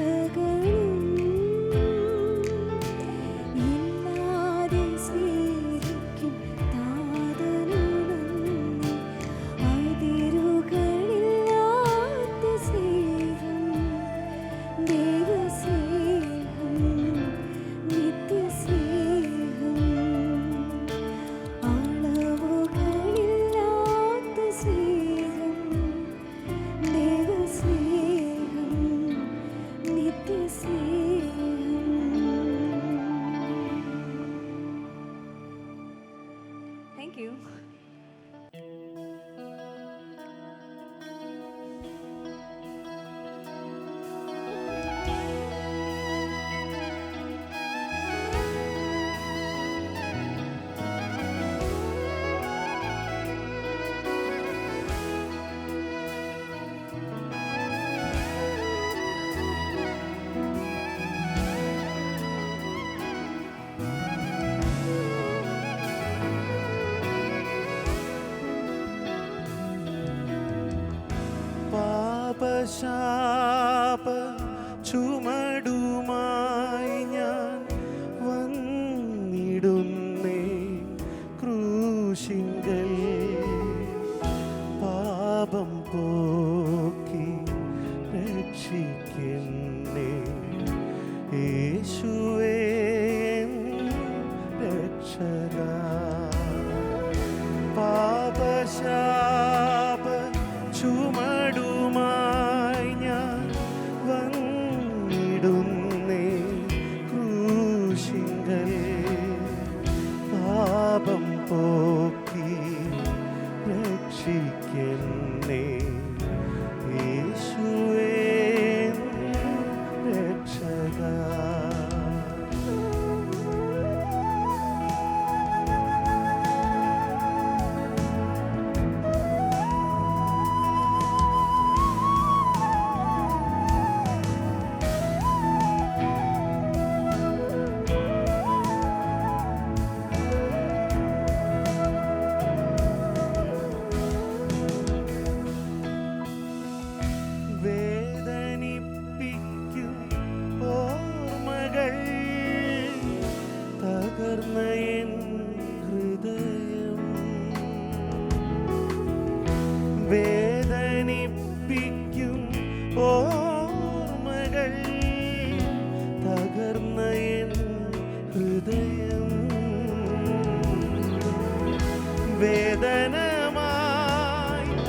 ആശകളും ഇല്ലാതെ സ്നേഹിക്കും താതനുമെന്ന് അതിരുകളില്ലാത്ത സ്നേഹം ദൈവസ്നേഹം നിത്യസ്നേഹം അളവുകളില്ലാത്ത സ്നേഹം ദൈവസ്നേഹം നിത്യസ്നേഹം. Thank you. പാപശാപ ചുമടുമായി ഞാൻ വന്നിടുന്നേ ക്രൂശിങ്കൽ പാപം പോക്കി രക്ഷിക്കുന്നേ യേശുവേ എൻ രക്ഷക പാപശാപ ചുമടുമായി ഞാൻ വന്നിടുന്നേ ക്രൂശിങ്കൽ പാപം പോക്കി രക്ഷിക്കുന്നേ യേശുവേ രക്ഷക വേദനിപ്പിക്കും ഓർമ്മകൾ തകർന്ന എൻ ഹൃദയം വേദനിപ്പിക്കും ഓർമ്മകൾ തകർന്ന എൻ ഹൃദയം വേദനമായി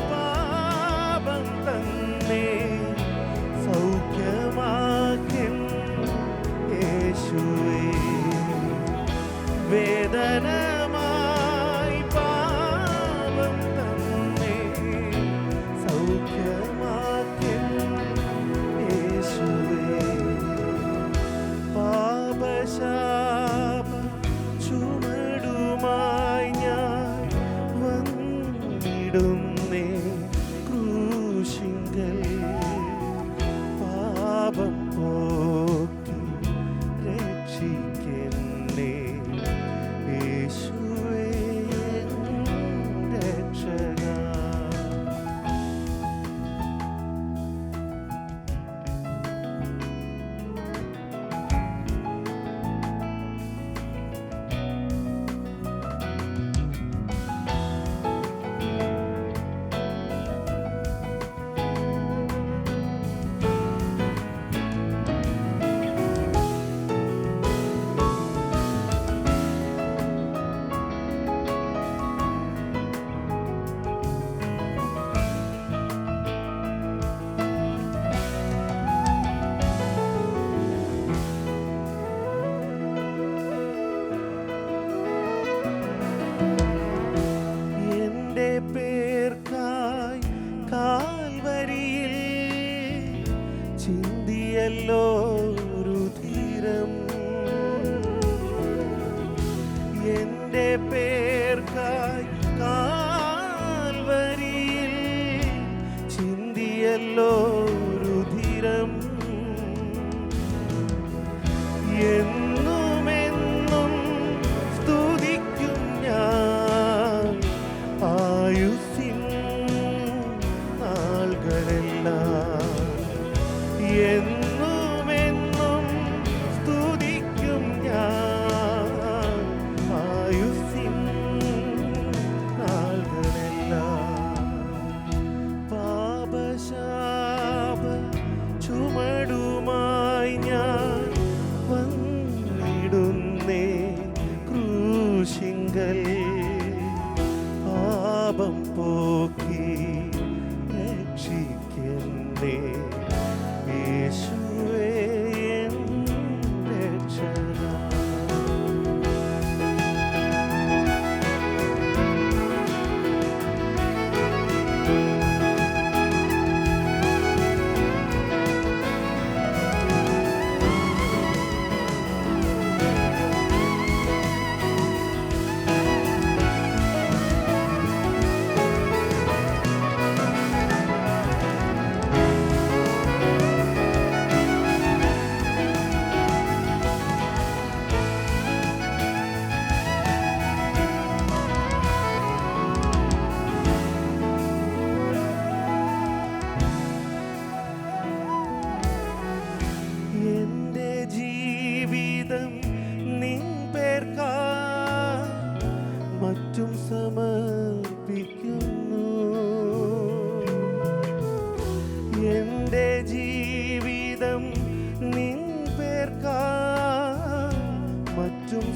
പാപം തന്നെ സൗഖ്യമാക്കിൻ യേശുവേ വേദനമായി പാപം തന്നെ സൗഖ്യമാക്കിൻ യേശുവേ പാപശാപ ചുമടുമായി ഞാൻ വന്നിടുന്നേ ക്രൂശിങ്കൽ പാപം പോക്കി രക്ഷിക്കുന്നേ യേശുവേ രക്ഷക എന്റെ പേർക്കായി കാൽവരിയിൽ ചിന്തിയല്ലോ രുധിരം എന്റെ പേർക്കായി കാൽവരിയിൽ ചിന്തിയല്ലോ രുധിരം എന്നുമെന്നും സ്തുതിക്കും ഞാൻ ആയുസ്സിൻ നാളുകളെല്ലാം എന്നും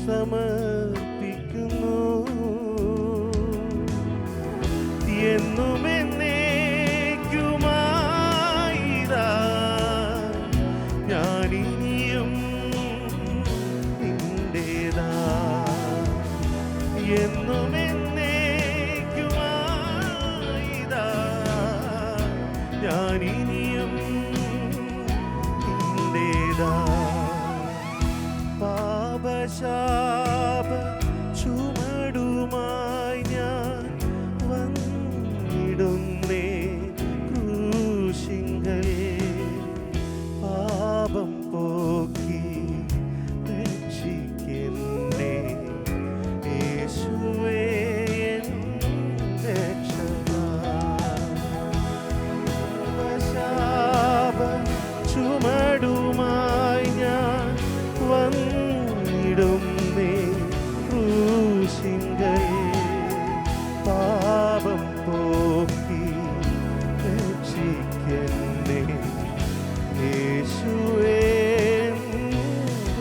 സമർപ്പിക്കുന്നു. എന്നുമെന്നേക്കുമായിതാ ഞാനിനിയും നിന്റേതാ. എന്നുമെന്നേക്കുമായിതാ ഞാനിനിയും നിന്റേതാ. പാപശാപ ചുമടുമായി ഞാൻ വന്നിടുന്നേ ക്രൂശിങ്കൽ. പാപം പോക്കി രക്ഷിക്കണേ യേശുവേ എൻ രക്ഷകാ. പാപശാപ ചുമടുമായി ഞാൻ വന്നിടുന്നേ ക്രൂശിങ്കൽ. പാപം പോക്കി രക്ഷിക്കണേ യേശുവേ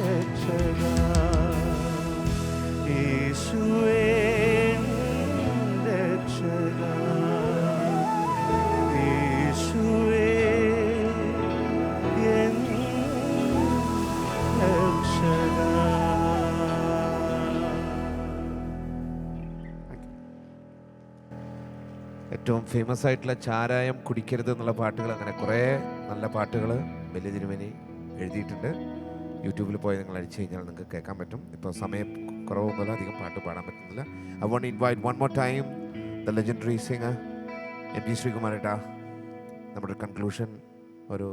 രക്ഷകാ. യേശുവേ രക്ഷകാ. യേശുവേ എൻ രക്ഷകാ. ഏറ്റവും ഫേമസ് ആയിട്ടുള്ള ചാരായം കുടിക്കരുത് എന്നുള്ള പാട്ടുകൾ, അങ്ങനെ കുറേ നല്ല പാട്ടുകൾ വലിയ തിരുമേനി എഴുതിയിട്ടുണ്ട്. യൂട്യൂബിൽ പോയി നിങ്ങൾ അടിച്ചു കഴിഞ്ഞാൽ നിങ്ങൾക്ക് കേൾക്കാൻ പറ്റും. ഇപ്പോൾ സമയം കുറവ് പോലെ അധികം പാട്ട് പാടാൻ പറ്റുന്നില്ല. I want invite one more time the legendary singer M G ശ്രീകുമാരേട്ടാ. നമ്മുടെ കൺക്ലൂഷൻ ഒരു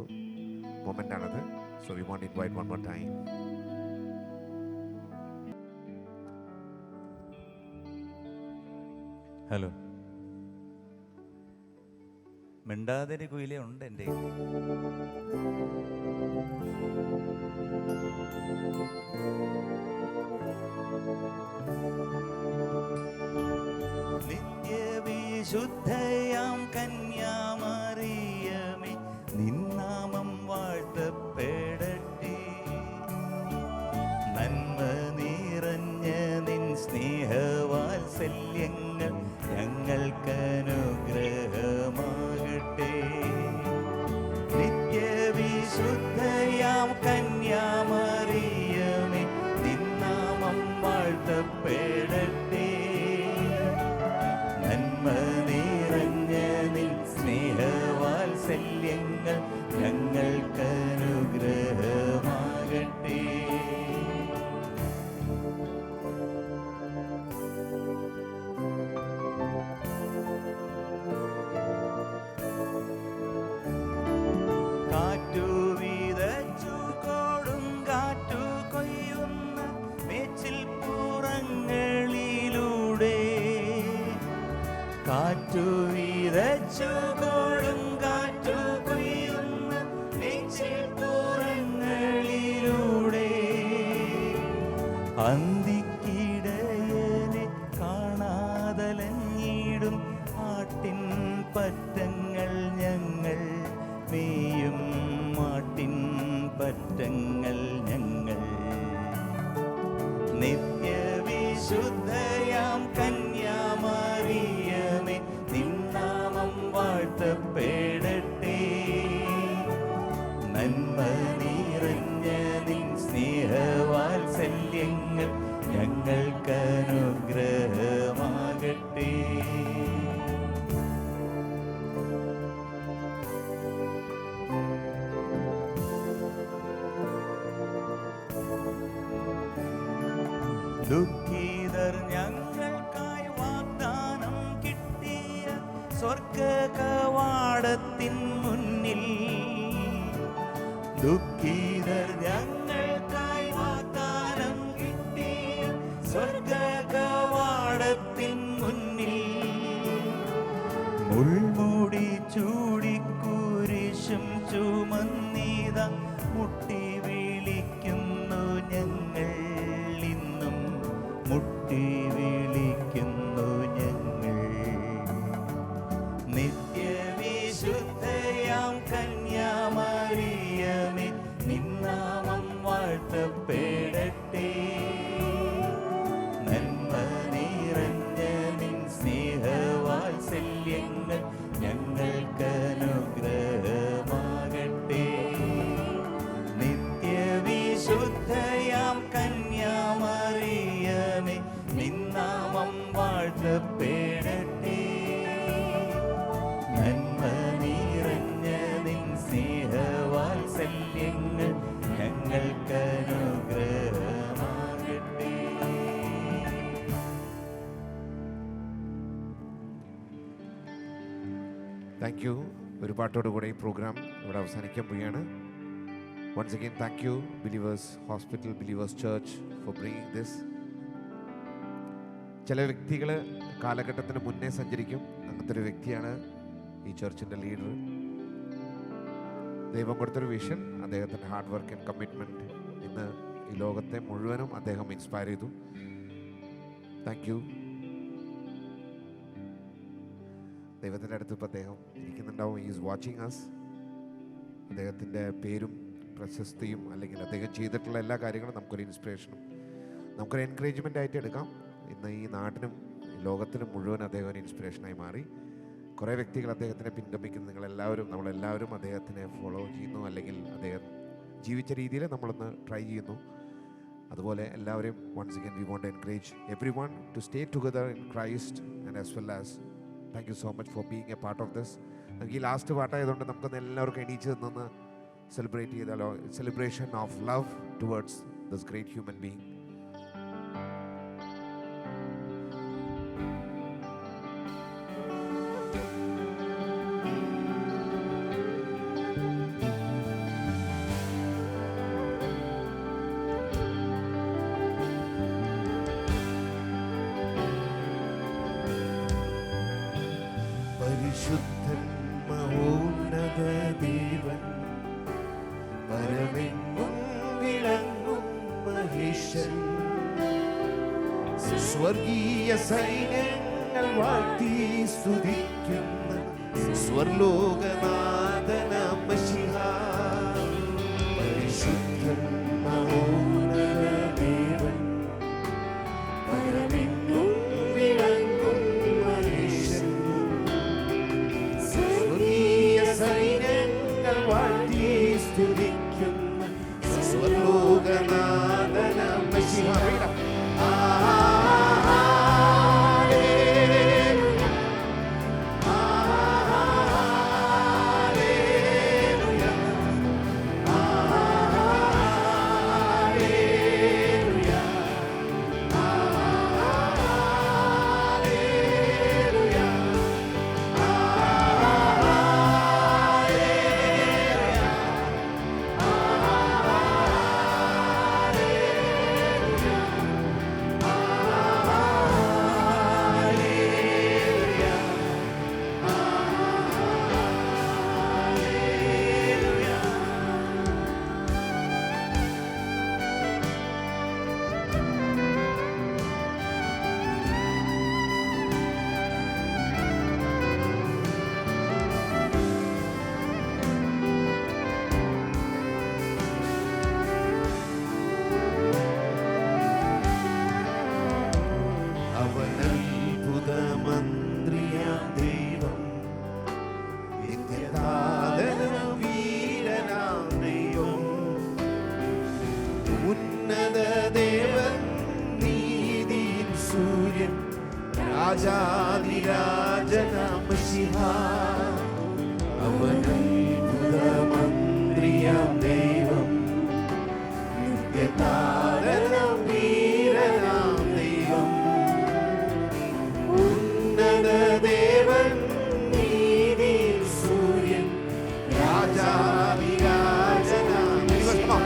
മൊമെൻ്റ് ആണത്. So we won't invite one more time. Hello. മിണ്ടാതിരി കുയിലേ ഉണ്ട് എൻ്റെ നിത്യവിശുദ്ധയാം കന്യാമറിയമേ, നിന്നാമം വാഴ്ത്തപ്പെടട്ടെ. നന്മ നിറഞ്ഞ നിൻ സ്നേഹവാത്സല്യങ്ങൾ ഞങ്ങൾക്കനുഗ്രഹമാകട്ടെ. നിത്യവിശുദ്ധയാം കന്യാമറിയമേ, നിന്നാമം വാഴ്ത്തപ്പെടട്ടെ. നന്മ നിറഞ്ഞ നിൻ സ്നേഹവാത്സല്യങ്ങൾ ഞങ്ങൾക്കനുഗ്രഹമാകട്ടെ. കാറ്റു വിതച്ചു കൊടുങ്കാറ്റു കൊയ്യുന്ന മേച്ചിൽ പുറങ്ങളിലൂടെ, കാറ്റു വിതച്ചു കൊടുങ്കാറ്റു കൊയ്യുന്ന മേച്ചിൽ പുറങ്ങളിലൂടെ, അന്തിക്കിടയനെ കാണാതലഞ്ഞിടും ആട്ടിൻ പറ്റങ്ങൾ ഞങ്ങൾ മേയും മാട്ടിൻ പറ്റങ്ങൾ ഞങ്ങൾ. നിത്യവിശുദ്ധയാം കന്യാമറിയമേ, നിന്നാമം വാഴ്ത്തപ്പെടട്ടെ. നന്മ നിറഞ്ഞ നിൻ സ്നേഹവാത്സല്യങ്ങൾ ഞങ്ങൾക്കനുഗ്രഹമാകട്ടെ. ദുഃഖിതർ ഞങ്ങൾക്കായി വാഗ്ദാനം കിട്ടിയ സ്വർഗ കവാടത്തിൻ മുന്നിൽ, ദുഃഖിതർ ഞങ്ങൾക്കായി വാഗ്ദാനം കിട്ടിയ സ്വർഗ കവാടത്തിൻ മുന്നിൽ, മുൾമുടി ചൂടിക്കുരിശും ചുമന്നിത മുട്ടി വിളിക്കുന്നു ഞങ്ങൾ. ഇന്നും മുട്ടി വിളിക്കുന്നു ഞങ്ങൾ. നിത്യവിശുദ്ധയാം കന്യാമറിയമേ, നിന്നാമം വാഴ്ത്തപ്പെടട്ടെ. പരിശുദ്ധയാം കന്യാമറിയമേ നിന്നാമം വാഴ്ത്തപ്പെടട്ടെ. നന്മ നിറഞ്ഞ നിൻ സ്നേഹവാത്സല്യങ്ങൾ ഞങ്ങൾക്കനുഗ്രഹമാകട്ടെ. Thank you. ഒരു പാട്ടോടുകൂടെ ഈ പ്രോഗ്രാം ഇവിടെ അവസാനിക്കാൻ പോവുകയാണ്. Once again thank you Believers hospital, Believers church for bringing this. ചില വ്യക്തികൾ കാലഘട്ടത്തിന് മുന്നേ സഞ്ചരിക്കും. അങ്ങനത്തെ ഒരു വ്യക്തിയാണ് ഈ ചർച്ചിൻ്റെ ലീഡർ. ദൈവം കൊടുത്തൊരു വിഷൻ, അദ്ദേഹത്തിൻ്റെ ഹാർഡ് വർക്ക് ആൻഡ് കമ്മിറ്റ്മെൻറ്റ് ഇന്ന് ഈ ലോകത്തെ മുഴുവനും അദ്ദേഹം ഇൻസ്പയർ ചെയ്തു. Thank you. ദൈവത്തിൻ്റെ അടുത്ത് ഇപ്പോൾ അദ്ദേഹം ഇരിക്കുന്നുണ്ടാവും. Is watching us. അദ്ദേഹത്തിൻ്റെ പേരും പ്രശസ്തിയും അല്ലെങ്കിൽ അദ്ദേഹം ചെയ്തിട്ടുള്ള എല്ലാ കാര്യങ്ങളും നമുക്കൊരു ഇൻസ്പിറേഷനും നമുക്കൊരു എൻകറേജ്മെൻ്റ് ആയിട്ട് എടുക്കാം. ഇന്ന് ഈ നാടിനും ലോകത്തിനും മുഴുവൻ അദ്ദേഹം ഒരു ഇൻസ്പിറേഷനായി മാറി. കുറേ വ്യക്തികൾ അദ്ദേഹത്തിനെ പിൻഗമിക്കുന്നു. നമ്മളെല്ലാവരും അദ്ദേഹത്തിനെ ഫോളോ ചെയ്യുന്നു, അല്ലെങ്കിൽ അദ്ദേഹം ജീവിച്ച രീതിയിൽ നമ്മളൊന്ന് ട്രൈ ചെയ്യുന്നു. അതുപോലെ എല്ലാവരെയും once again we want to encourage everyone to stay together in Christ and as well as thank you so much for being a part of this. നമുക്ക് ഈ ലാസ്റ്റ് പാട്ടായതുകൊണ്ട് നമുക്കൊന്ന് എല്ലാവർക്കും എണീച്ച് നിന്ന് സെലിബ്രേറ്റ് ചെയ്താലോ? Celebration of love towards this great human being. പരിശുദ്ധൻ മഹോന്നത ദേവൻ പരമെങ്ങും വിളങ്ങും മഹേശൻ സ്വർഗീയ സൈന്യങ്ങൾ വാഴ്ത്തി സ്തുതിക്കുന്ന സ്വർലോകനാഥനാം മശിഹാ. പരിശുദ്ധൻ മഹോന്നത ദേവൻ പരമെങ്ങും വിളങ്ങും മഹേശൻ സ്വർഗീയ സൈന്യങ്ങൾ വാഴ്ത്തി സ്തുതിക്കുന്ന സ്വർലോകനാഥനാം മശിഹാ. അവനത്ഭുതമന്ത്രിയാം ദൈവം, നിത്യനാഥനും വീരനാം ദൈവം, ഉന്നത ദേവൻ നീതിയിൻ സൂര്യൻ, രാജാധിരാജനാം മശിഹാ. അവനത്ഭുതമന്ത്രിയാം ദൈവം, നിത്യനാഥനും വീരനാം ദൈവം, ഉന്നത ദേവൻ നീതിയിൻ സൂര്യൻ, രാജാധിരാജനാം മശിഹാ.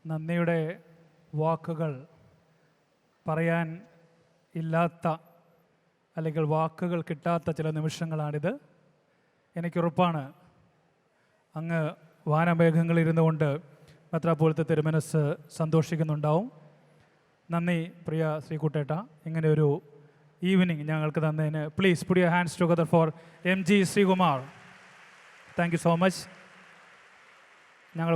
നന്ദിയുടെ വാക്കുകൾ പറയാൻ ഇല്ലാത്ത അല്ലെങ്കിൽ വാക്കുകൾ കിട്ടാത്ത ചില നിമിഷങ്ങളാണിത്. എനിക്കുറപ്പാണ് അങ്ങ് വാനമേഘങ്ങളിരുന്നു കൊണ്ട് മെത്രാപ്പോലത്തെ തിരുമനസ് സന്തോഷിക്കുന്നുണ്ടാവും. നന്ദി പ്രിയ ശ്രീകുട്ടേട്ട, ഇങ്ങനെ ഒരു ഈവനിങ് ഞങ്ങൾക്ക് തന്നതിന്. Please put your hands together four MG Sreekumar. Thank you so much. ഞങ്ങൾ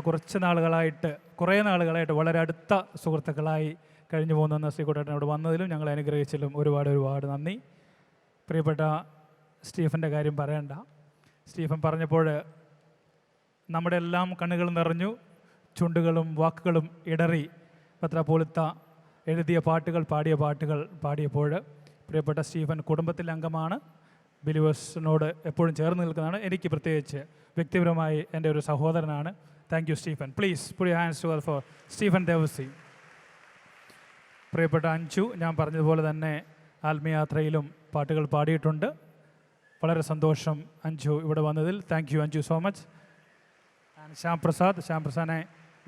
കുറേ നാളുകളായിട്ട് വളരെ അടുത്ത സുഹൃത്തുക്കളായി കഴിഞ്ഞു പോകുന്ന ശ്രീകുട്ടേട്ടനോട് വന്നതിലും ഞങ്ങളെ അനുഗ്രഹിച്ചതിലും ഒരുപാട് നന്ദി. പ്രിയപ്പെട്ട സ്റ്റീഫൻ്റെ കാര്യം പറയണ്ട. സ്റ്റീഫൻ പറഞ്ഞപ്പോൾ നമ്മുടെ എല്ലാം കണ്ണുകൾ നിറഞ്ഞു, ചുണ്ടുകളും വാക്കുകളും ഇടറി. മെത്രാപ്പോലിത്ത എഴുതിയ പാട്ടുകൾ പാടിയപ്പോൾ പ്രിയപ്പെട്ട സ്റ്റീഫൻ കുടുംബത്തിലെ അംഗമാണ്, ബിലീവേഴ്സിനോട് എപ്പോഴും ചേർന്ന് നിൽക്കുന്നതാണ്. എനിക്ക് പ്രത്യേകിച്ച് വ്യക്തിപരമായി എൻ്റെ ഒരു സഹോദരനാണ്. Thank you Stephen. Please put your hands together for Stephen Devassy. പ്രിയപ്പെട്ട അഞ്ജു, ഞാൻ പറഞ്ഞതുപോലെ തന്നെ ആത്മയാത്രയിലും പാട്ടുകൾ പാടിയിട്ടുണ്ട്. വളരെ സന്തോഷം അഞ്ജു ഇവിടെ വന്നതിൽ. Thank you Anju so much. And ശ്യാംപ്രസാദിനെ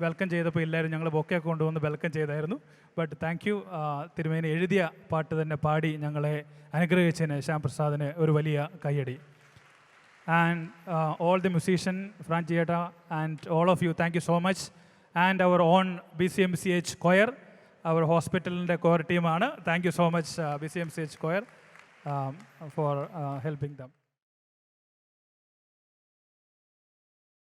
വെൽക്കം ചെയ്തപ്പോൾ എല്ലാവരും ഞങ്ങൾ ബൊക്കെയൊക്കെ കൊണ്ടുവന്ന് വെൽക്കം ചെയ്തായിരുന്നു. ബട്ട് താങ്ക് യു, തിരുമേനി എഴുതിയ പാട്ട് തന്നെ പാടി ഞങ്ങളെ അനുഗ്രഹിച്ചതിന് ശ്യാംപ്രസാദിന് ഒരു വലിയ കയ്യടി. ആൻഡ് ഓൾ ദി മ്യൂസീഷ്യൻ, ഫ്രാൻചിയേട്ട and all of you, thank you so much. And our own BCMCH choir, അവർ ഹോസ്പിറ്റലിൻ്റെ കൊയർ ടീമാണ്. Thank you so much BCMCH choir for helping them.